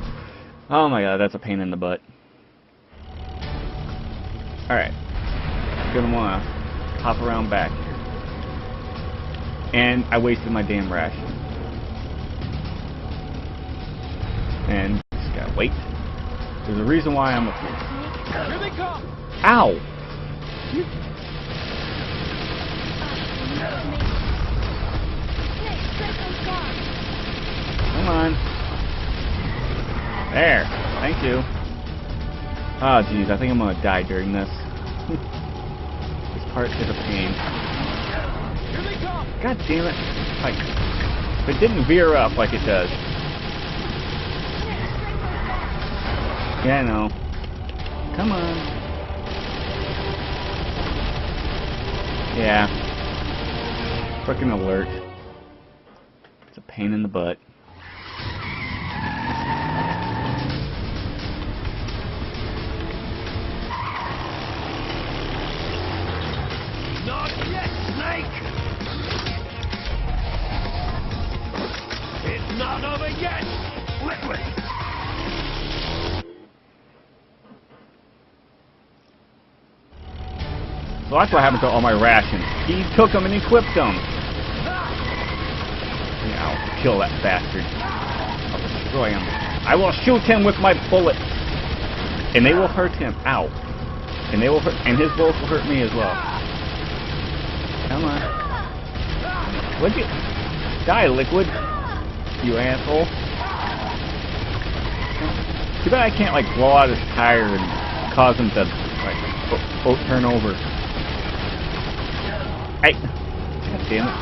Oh my god, that's a pain in the butt. Alright. Gonna wanna hop around back here. And I wasted my damn ration. And just gotta wait. There's a reason why I'm up here. Here they come! Ow! Come on. There. Thank you. Oh jeez, I think I'm gonna die during this. This part is a pain. Here they come! God damn it. Like, if it didn't veer up like it does. Yeah, I know. Come on. Yeah. Frickin' alert. It's a pain in the butt. Not yet, Snake! It's not over yet! Liquid! So that's what happened to all my rations. He took them and equipped them. Yeah, I'll kill that bastard. I'll destroy him. I will shoot him with my bullets. And they will hurt him. Ow. And they will hurt, and his bullets will hurt me as well. Come on. Would you die, Liquid? You asshole. Too bad I can't like blow out his tire and cause him to like turn over. Hey! God damn it.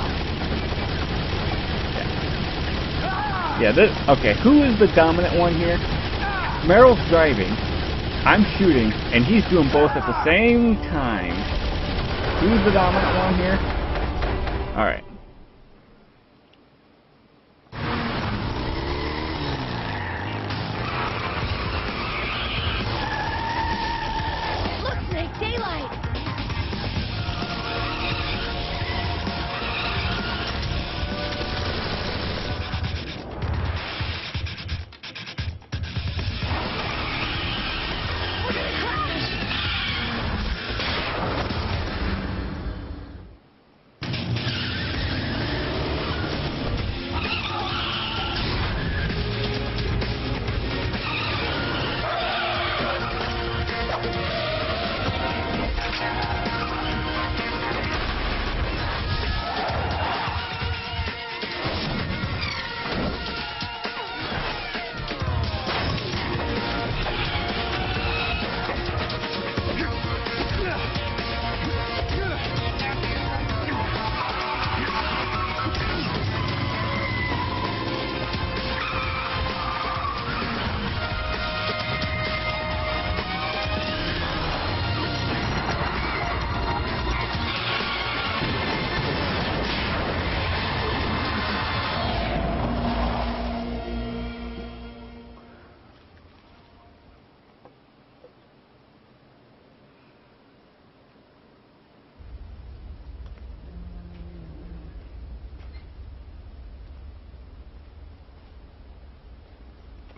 Yeah, this, okay, who is the dominant one here? Meryl's driving, I'm shooting, and he's doing both at the same time. Who's the dominant one here? Alright. Look, Snake, daylight!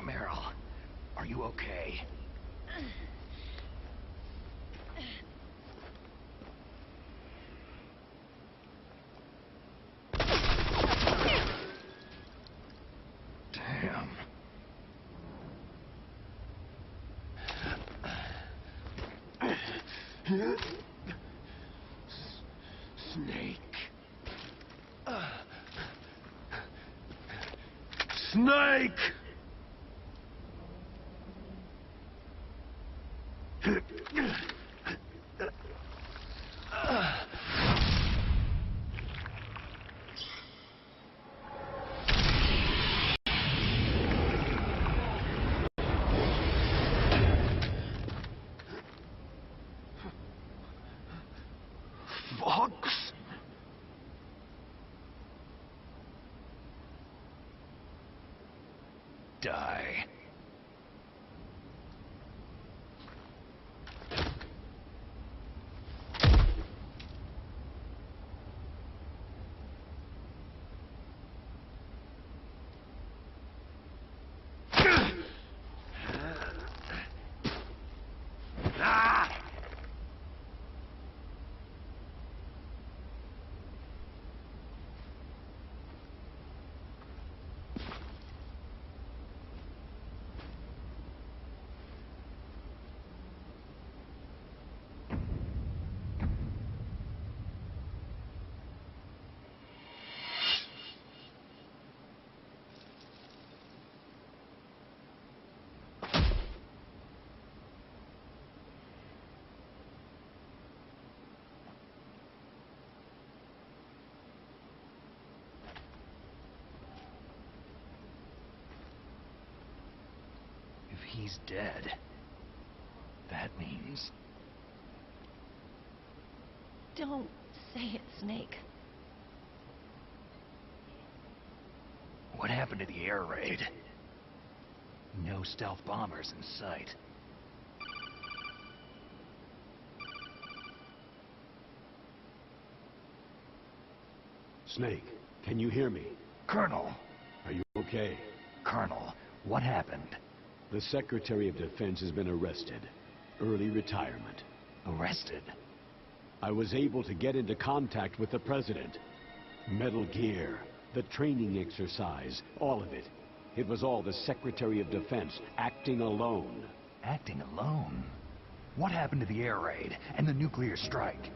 Meryl, are you okay? Damn. Snake. Snake! Fox? die. He's dead. That means... Don't say it, Snake. What happened to the air raid? No stealth bombers in sight. Snake, can you hear me? Colonel! Are you okay? Colonel, what happened? The Secretary of Defense has been arrested. Early retirement. Arrested? I was able to get into contact with the President. Metal Gear, the training exercise, all of it. It was all the Secretary of Defense acting alone. Acting alone? What happened to the air raid and the nuclear strike?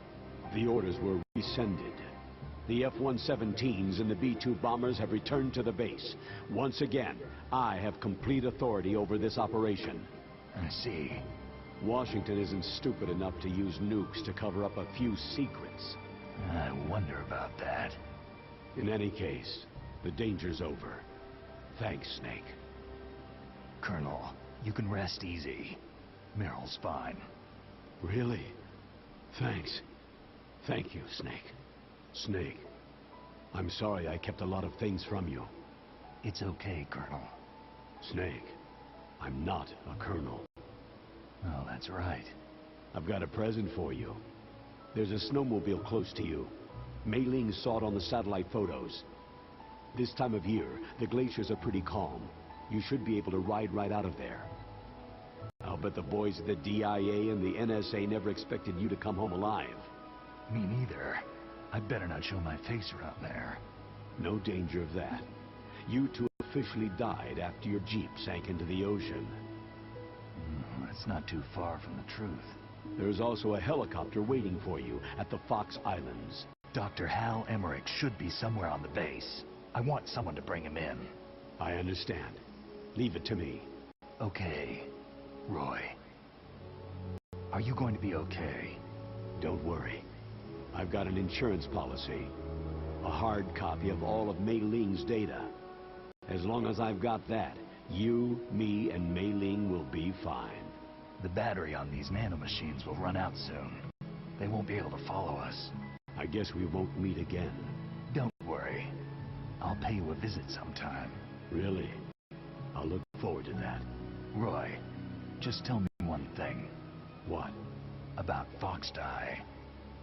The orders were rescinded. The F-117s and the B-2 bombers have returned to the base. Once again, I have complete authority over this operation. I see. Washington isn't stupid enough to use nukes to cover up a few secrets. I wonder about that. In any case, the danger's over. Thanks, Snake. Colonel, you can rest easy. Meryl's fine. Really? Thanks. Thank you, Snake. Snake, I'm sorry I kept a lot of things from you. It's okay, Colonel. Snake, I'm not a colonel. Oh, that's right. I've got a present for you. There's a snowmobile close to you. Mei Ling saw it on the satellite photos. This time of year, the glaciers are pretty calm. You should be able to ride right out of there. I'll bet the boys at the DIA and the NSA never expected you to come home alive. Me neither. I'd better not show my face around there. No danger of that. You two officially died after your Jeep sank into the ocean. That's not too far from the truth. There's also a helicopter waiting for you at the Fox Islands. Dr. Hal Emmerich should be somewhere on the base. I want someone to bring him in. I understand. Leave it to me. Okay. Roy. Are you going to be okay? Don't worry. I've got an insurance policy. A hard copy of all of Mei Ling's data. As long as I've got that, you, me, and Mei Ling will be fine. The battery on these nanomachines will run out soon. They won't be able to follow us. I guess we won't meet again. Don't worry. I'll pay you a visit sometime. Really? I'll look forward to that. Roy, just tell me one thing. What? About Foxdie.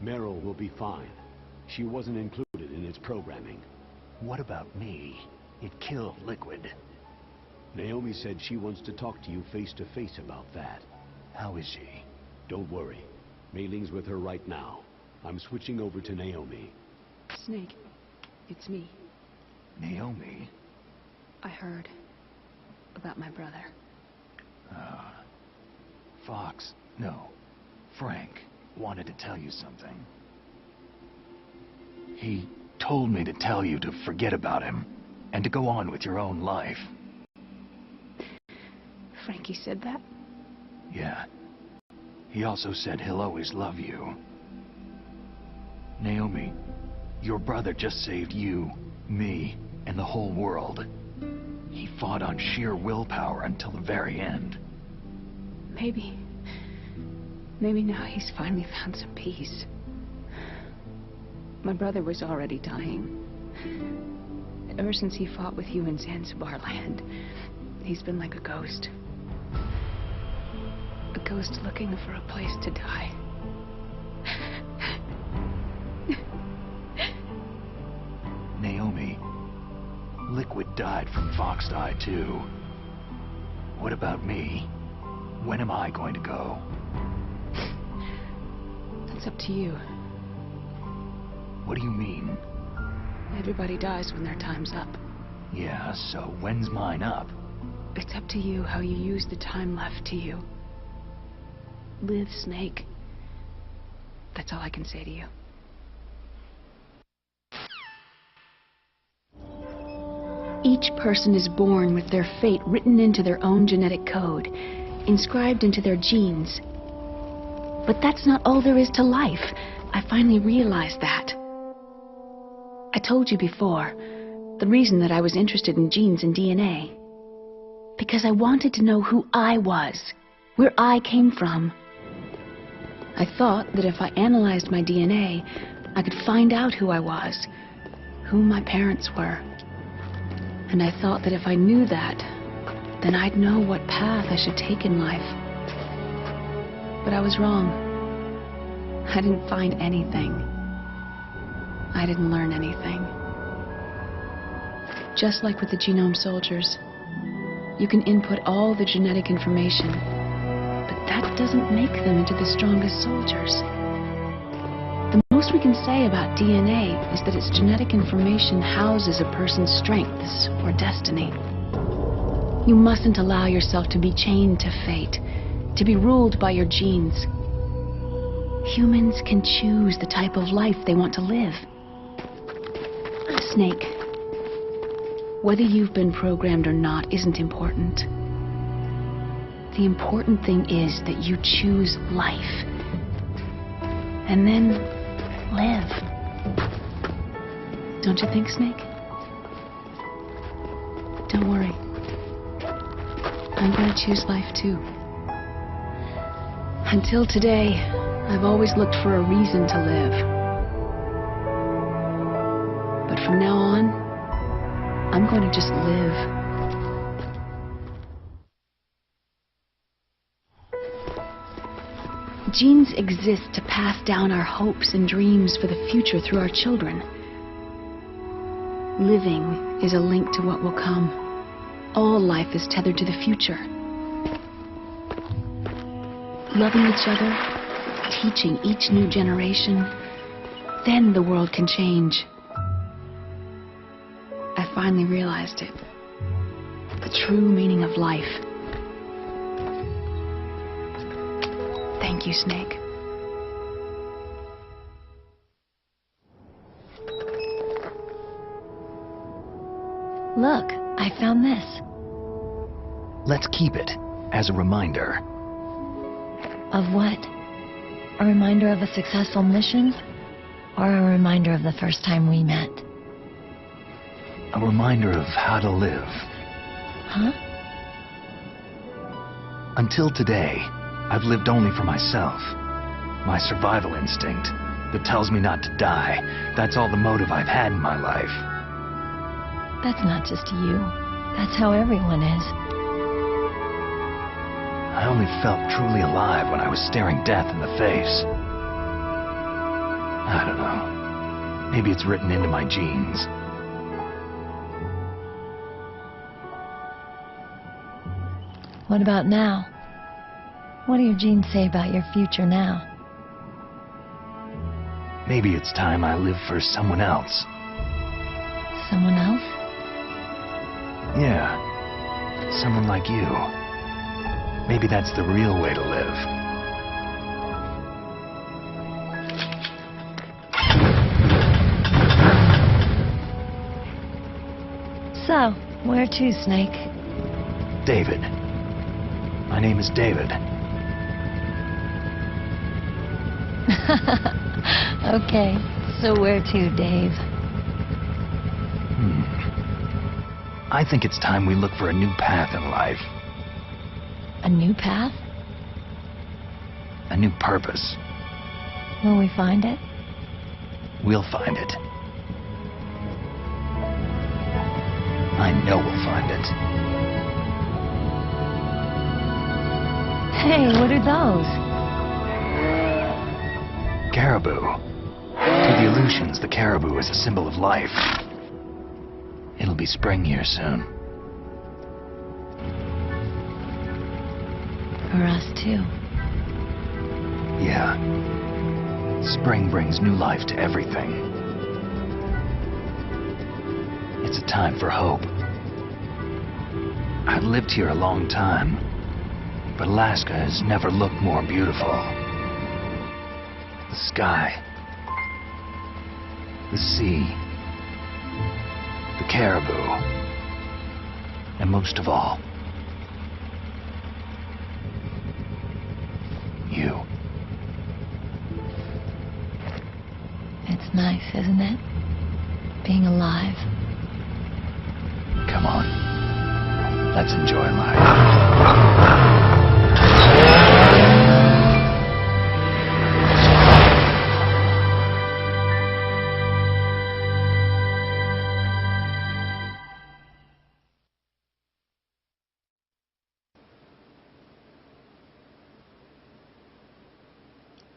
Meryl will be fine. She wasn't included in its programming. What about me? It killed Liquid. Naomi said she wants to talk to you face to face about that. How is she? Don't worry. Mei Ling's with her right now. I'm switching over to Naomi. Snake, it's me. Naomi? I heard about my brother. Fox, no, Frank wanted to tell you something. He told me to tell you to forget about him and to go on with your own life. Frankie said that? Yeah. He also said he'll always love you. Naomi, your brother just saved you, me, and the whole world. He fought on sheer willpower until the very end. Maybe now he's finally found some peace. My brother was already dying. Ever since he fought with you in Zanzibar land, He's been like a ghost. A ghost looking for a place to die. Naomi, Liquid died from Fox-Die too. What about me? When am I going to go? That's up to you. What do you mean? Everybody dies when their time's up. Yeah, so when's mine up? It's up to you how you use the time left to you. Live, Snake. That's all I can say to you. Each person is born with their fate written into their own genetic code, inscribed into their genes. But that's not all there is to life. I finally realized that. I told you before, the reason that I was interested in genes and DNA. Because I wanted to know who I was, where I came from. I thought that if I analyzed my DNA, I could find out who I was, who my parents were. And I thought that if I knew that, then I'd know what path I should take in life. But I was wrong. I didn't find anything. I didn't learn anything. Just like with the Genome Soldiers, you can input all the genetic information, but that doesn't make them into the strongest soldiers. The most we can say about DNA is that its genetic information houses a person's strengths or destiny. You mustn't allow yourself to be chained to fate, to be ruled by your genes. Humans can choose the type of life they want to live. Snake, whether you've been programmed or not isn't important. The important thing is that you choose life. And then live. Don't you think, Snake? Don't worry. I'm gonna choose life too. Until today, I've always looked for a reason to live. But from now on, I'm going to just live. Genes exist to pass down our hopes and dreams for the future through our children. Living is a link to what will come. All life is tethered to the future. Loving each other, teaching each new generation, then the world can change. I finally realized it. The true meaning of life. Thank you, Snake. Look, I found this. Let's keep it as a reminder. Of what? A reminder of a successful mission? Or a reminder of the first time we met? A reminder of how to live. Huh? Until today, I've lived only for myself. My survival instinct that tells me not to die. That's all the motive I've had in my life. That's not just you. That's how everyone is. I only felt truly alive when I was staring death in the face. I don't know. Maybe it's written into my genes. What about now? What do your genes say about your future now? Maybe it's time I live for someone else. Someone else? Yeah. Someone like you. Maybe that's the real way to live. So, where to, Snake? David. My name is David. Okay, so where to, Dave? I think it's time we look for a new path in life. A new path? A new purpose. Will we find it? We'll find it. I know we'll find it. Hey, what are those? Caribou. To the Aleutians, the caribou is a symbol of life. It'll be spring here soon. For us, too. Yeah. Spring brings new life to everything. It's a time for hope. I've lived here a long time, but Alaska has never looked more beautiful. The sky, the sea, the caribou, and most of all, you. It's nice, isn't it? Being alive. Come on, let's enjoy life.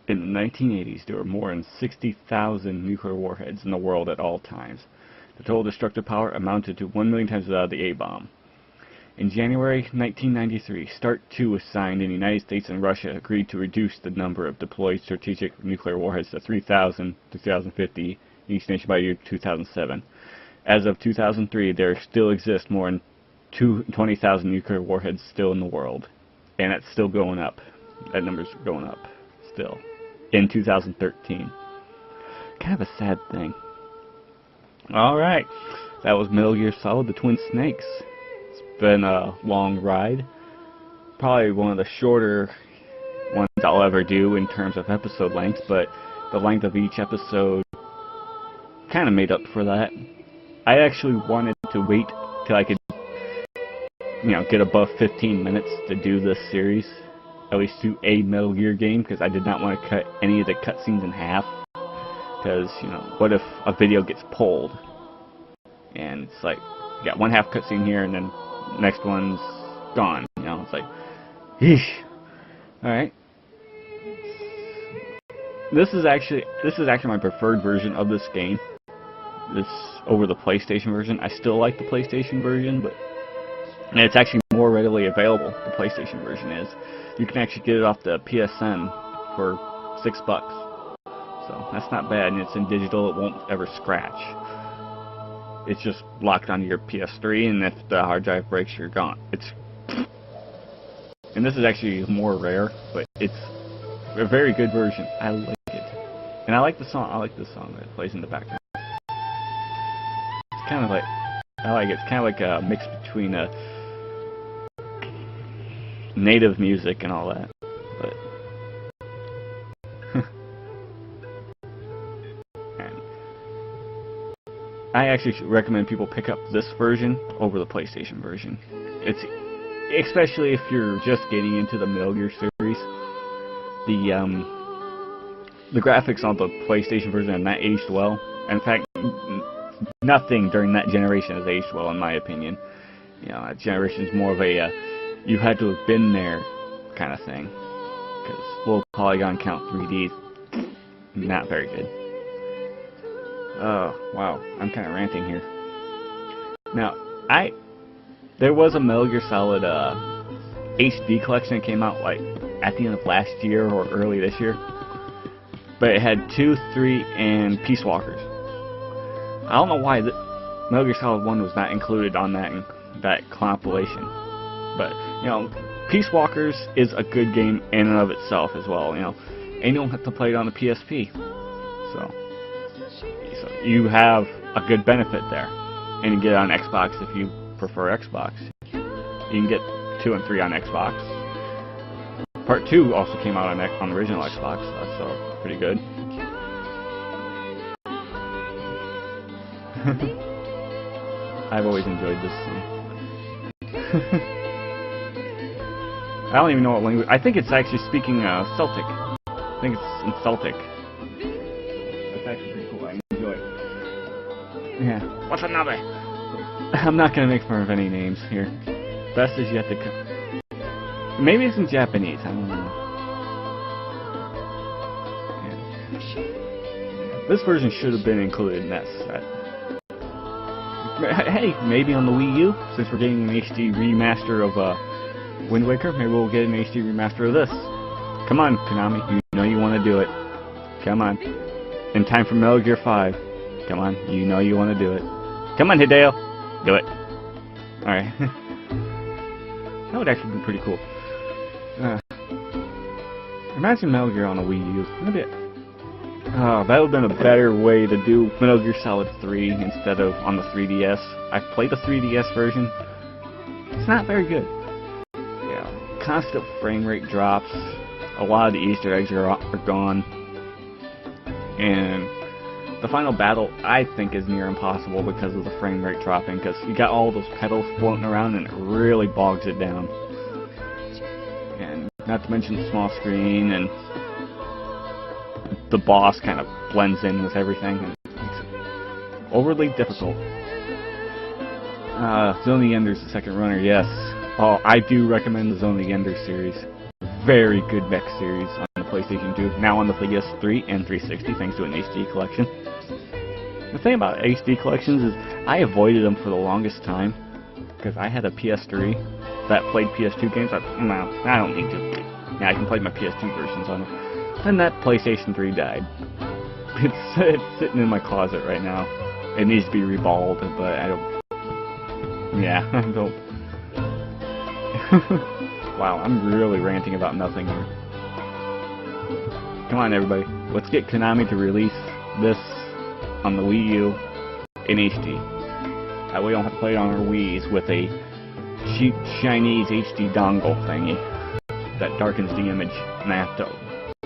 In the 1980s, there were more than 60,000 nuclear warheads in the world at all times. The total destructive power amounted to 1 million times that of the A-bomb. In January 1993, START II was signed, and the United States and Russia agreed to reduce the number of deployed strategic nuclear warheads to 3,000 to 2050, each nation by the year 2007. As of 2003, there still exist more than 20,000 nuclear warheads still in the world. And it's still going up. That number's going up still. In 2013. Kind of a sad thing. Alright, that was Metal Gear Solid, the Twin Snakes. It's been a long ride. Probably one of the shorter ones I'll ever do in terms of episode length, but the length of each episode kind of made up for that. I actually wanted to wait till I could, get above 15 minutes to do this series. At least do a Metal Gear game, because I did not want to cut any of the cutscenes in half. Because, what if a video gets pulled? And it's like, you got one half cutscene here, and then the next one's gone. It's like, yeesh. Alright. This is actually my preferred version of this game. This over the PlayStation version. I still like the PlayStation version, but it's actually more readily available. The PlayStation version is. You can actually get it off the PSN for $6. So that's not bad, and it's in digital. It won't ever scratch. It's just locked onto your PS3, and if the hard drive breaks, you're gone. And this is actually more rare, but it's a very good version. I like it, and I like the song. I like the song that plays in the background. It's kind of like It's kind of like a mix between a native music and all that, but and I actually recommend people pick up this version over the PlayStation version. It's especially if you're just getting into the Metal Gear series. The graphics on the PlayStation version have not aged well. In fact, nothing during that generation has aged well, in my opinion. That generation is more of a you had to have been there kind of thing. Because full polygon count 3D, not very good. Oh, wow. I'm kind of ranting here. Now, there was a Metal Gear Solid HD collection that came out like at the end of last year or early this year. But it had 2, 3, and Peace Walkers. I don't know why Metal Gear Solid 1 was not included on that compilation. But, Peace Walkers is a good game in and of itself as well, and you don't have to play it on the PSP. So you have a good benefit there. And you get it on Xbox if you prefer Xbox. You can get 2 and 3 on Xbox. Part 2 also came out on the original Xbox, so pretty good. I've always enjoyed this scene. I don't even know what language. I think it's actually speaking Celtic. I think it's in Celtic. That's actually pretty cool. I enjoy it. Yeah. What's another? I'm not gonna make fun of any names here. Best is yet to come. Maybe it's in Japanese, I don't know. Yeah. This version should have been included in that set. Hey, maybe on the Wii U, since we're getting an HD remaster of Wind Waker, maybe we'll get an HD remaster of this. Come on, Konami, you know you want to do it. Come on. In time for Metal Gear 5. Come on, you know you want to do it. Come on, Hideo, do it. Alright. That would actually be pretty cool. Imagine Metal Gear on a Wii U. That would have been a better way to do Metal Gear Solid 3 instead of on the 3DS. I've played the 3DS version. It's not very good. Yeah, constant frame rate drops. A lot of the Easter eggs are gone. And the final battle, I think, is near impossible because of the frame rate dropping. Because you got all those pedals floating around and it really bogs it down. And not to mention the small screen and the boss kind of blends in with everything and makes it overly difficult. Zone of the Enders, the second runner, yes. Oh, I do recommend the Zone of the Enders series. Very good mech series on the PlayStation 2. Now on the PS3 and 360 thanks to an HD collection. The thing about HD collections is I avoided them for the longest time because I had a PS3 that played PS2 games. No, I don't need to. Yeah, I can play my PS2 versions on it. And that PlayStation 3 died. It's sitting in my closet right now. It needs to be reballed, but I don't... Yeah, I don't... Wow, I'm really ranting about nothing here. Come on, everybody. Let's get Konami to release this on the Wii U in HD. That way we don't have to play it on our Wii's with a cheap Chinese HD dongle thingy that darkens the image, and I have to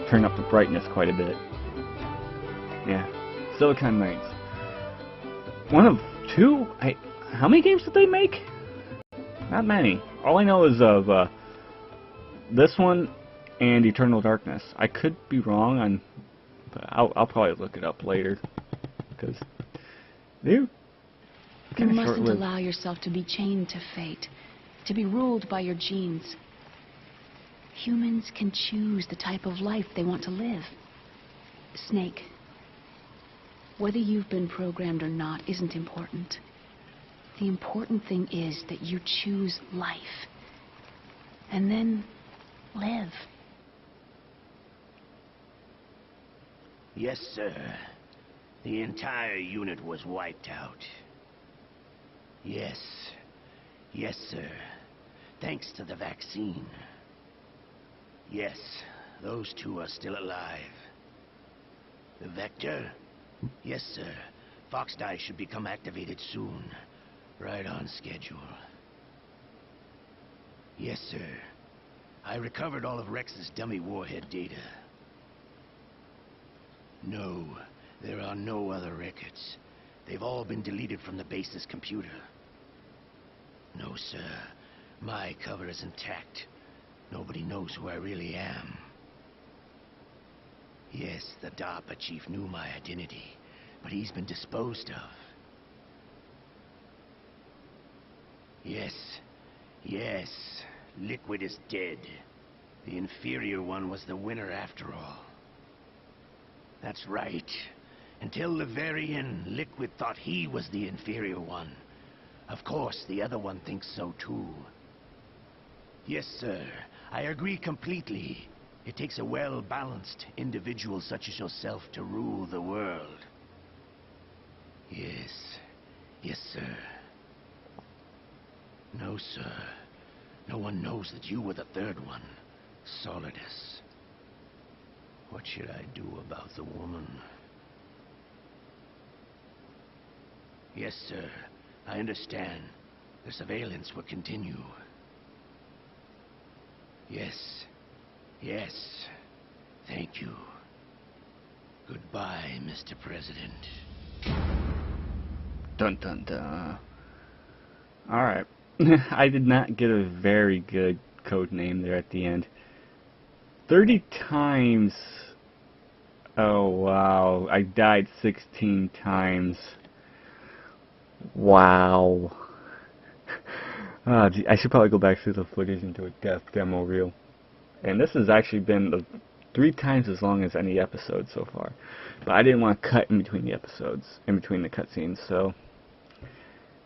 turn up the brightness quite a bit. Yeah, Silicon Knights. One of two. How many games did they make? Not many. All I know is of this one and Eternal Darkness. I could be wrong on, but I'll probably look it up later because they're kind of You mustn't short-lived. allow yourself to be chained to fate, to be ruled by your genes. Humans can choose the type of life they want to live. Snake, whether you've been programmed or not isn't important. The important thing is that you choose life. And then live. Yes, sir. The entire unit was wiped out. Yes. Yes, sir. Thanks to the vaccine. Yes, those two are still alive. The Vector? Yes, sir. Foxdie should become activated soon. Right on schedule. Yes, sir. I recovered all of Rex's dummy warhead data. No, there are no other records. They've all been deleted from the base's computer. No, sir. My cover is intact. Nobody knows who I really am. Yes, the DARPA chief knew my identity, but he's been disposed of. Yes. Yes. Liquid is dead. The inferior one was the winner after all. That's right. Until the very end, Liquid thought he was the inferior one. Of course, the other one thinks so too. Yes, sir. I agree completely. It takes a well-balanced individual such as yourself to rule the world. Yes. Yes, sir. No, sir. No one knows that you were the third one, Solidus. What should I do about the woman? Yes, sir. I understand. The surveillance will continue. Yes. Yes. Thank you. Goodbye, Mr. President. Dun dun dun. Alright. I did not get a very good code name there at the end. 30 times. Oh wow. I died 16 times. Wow. I should probably go back through the footage and do a demo reel. And this has actually been 3 times as long as any episode so far. But I didn't want to cut in between the episodes, in between the cutscenes, so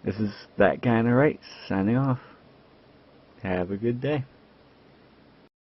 this is That Guy on the Right, signing off. Have a good day.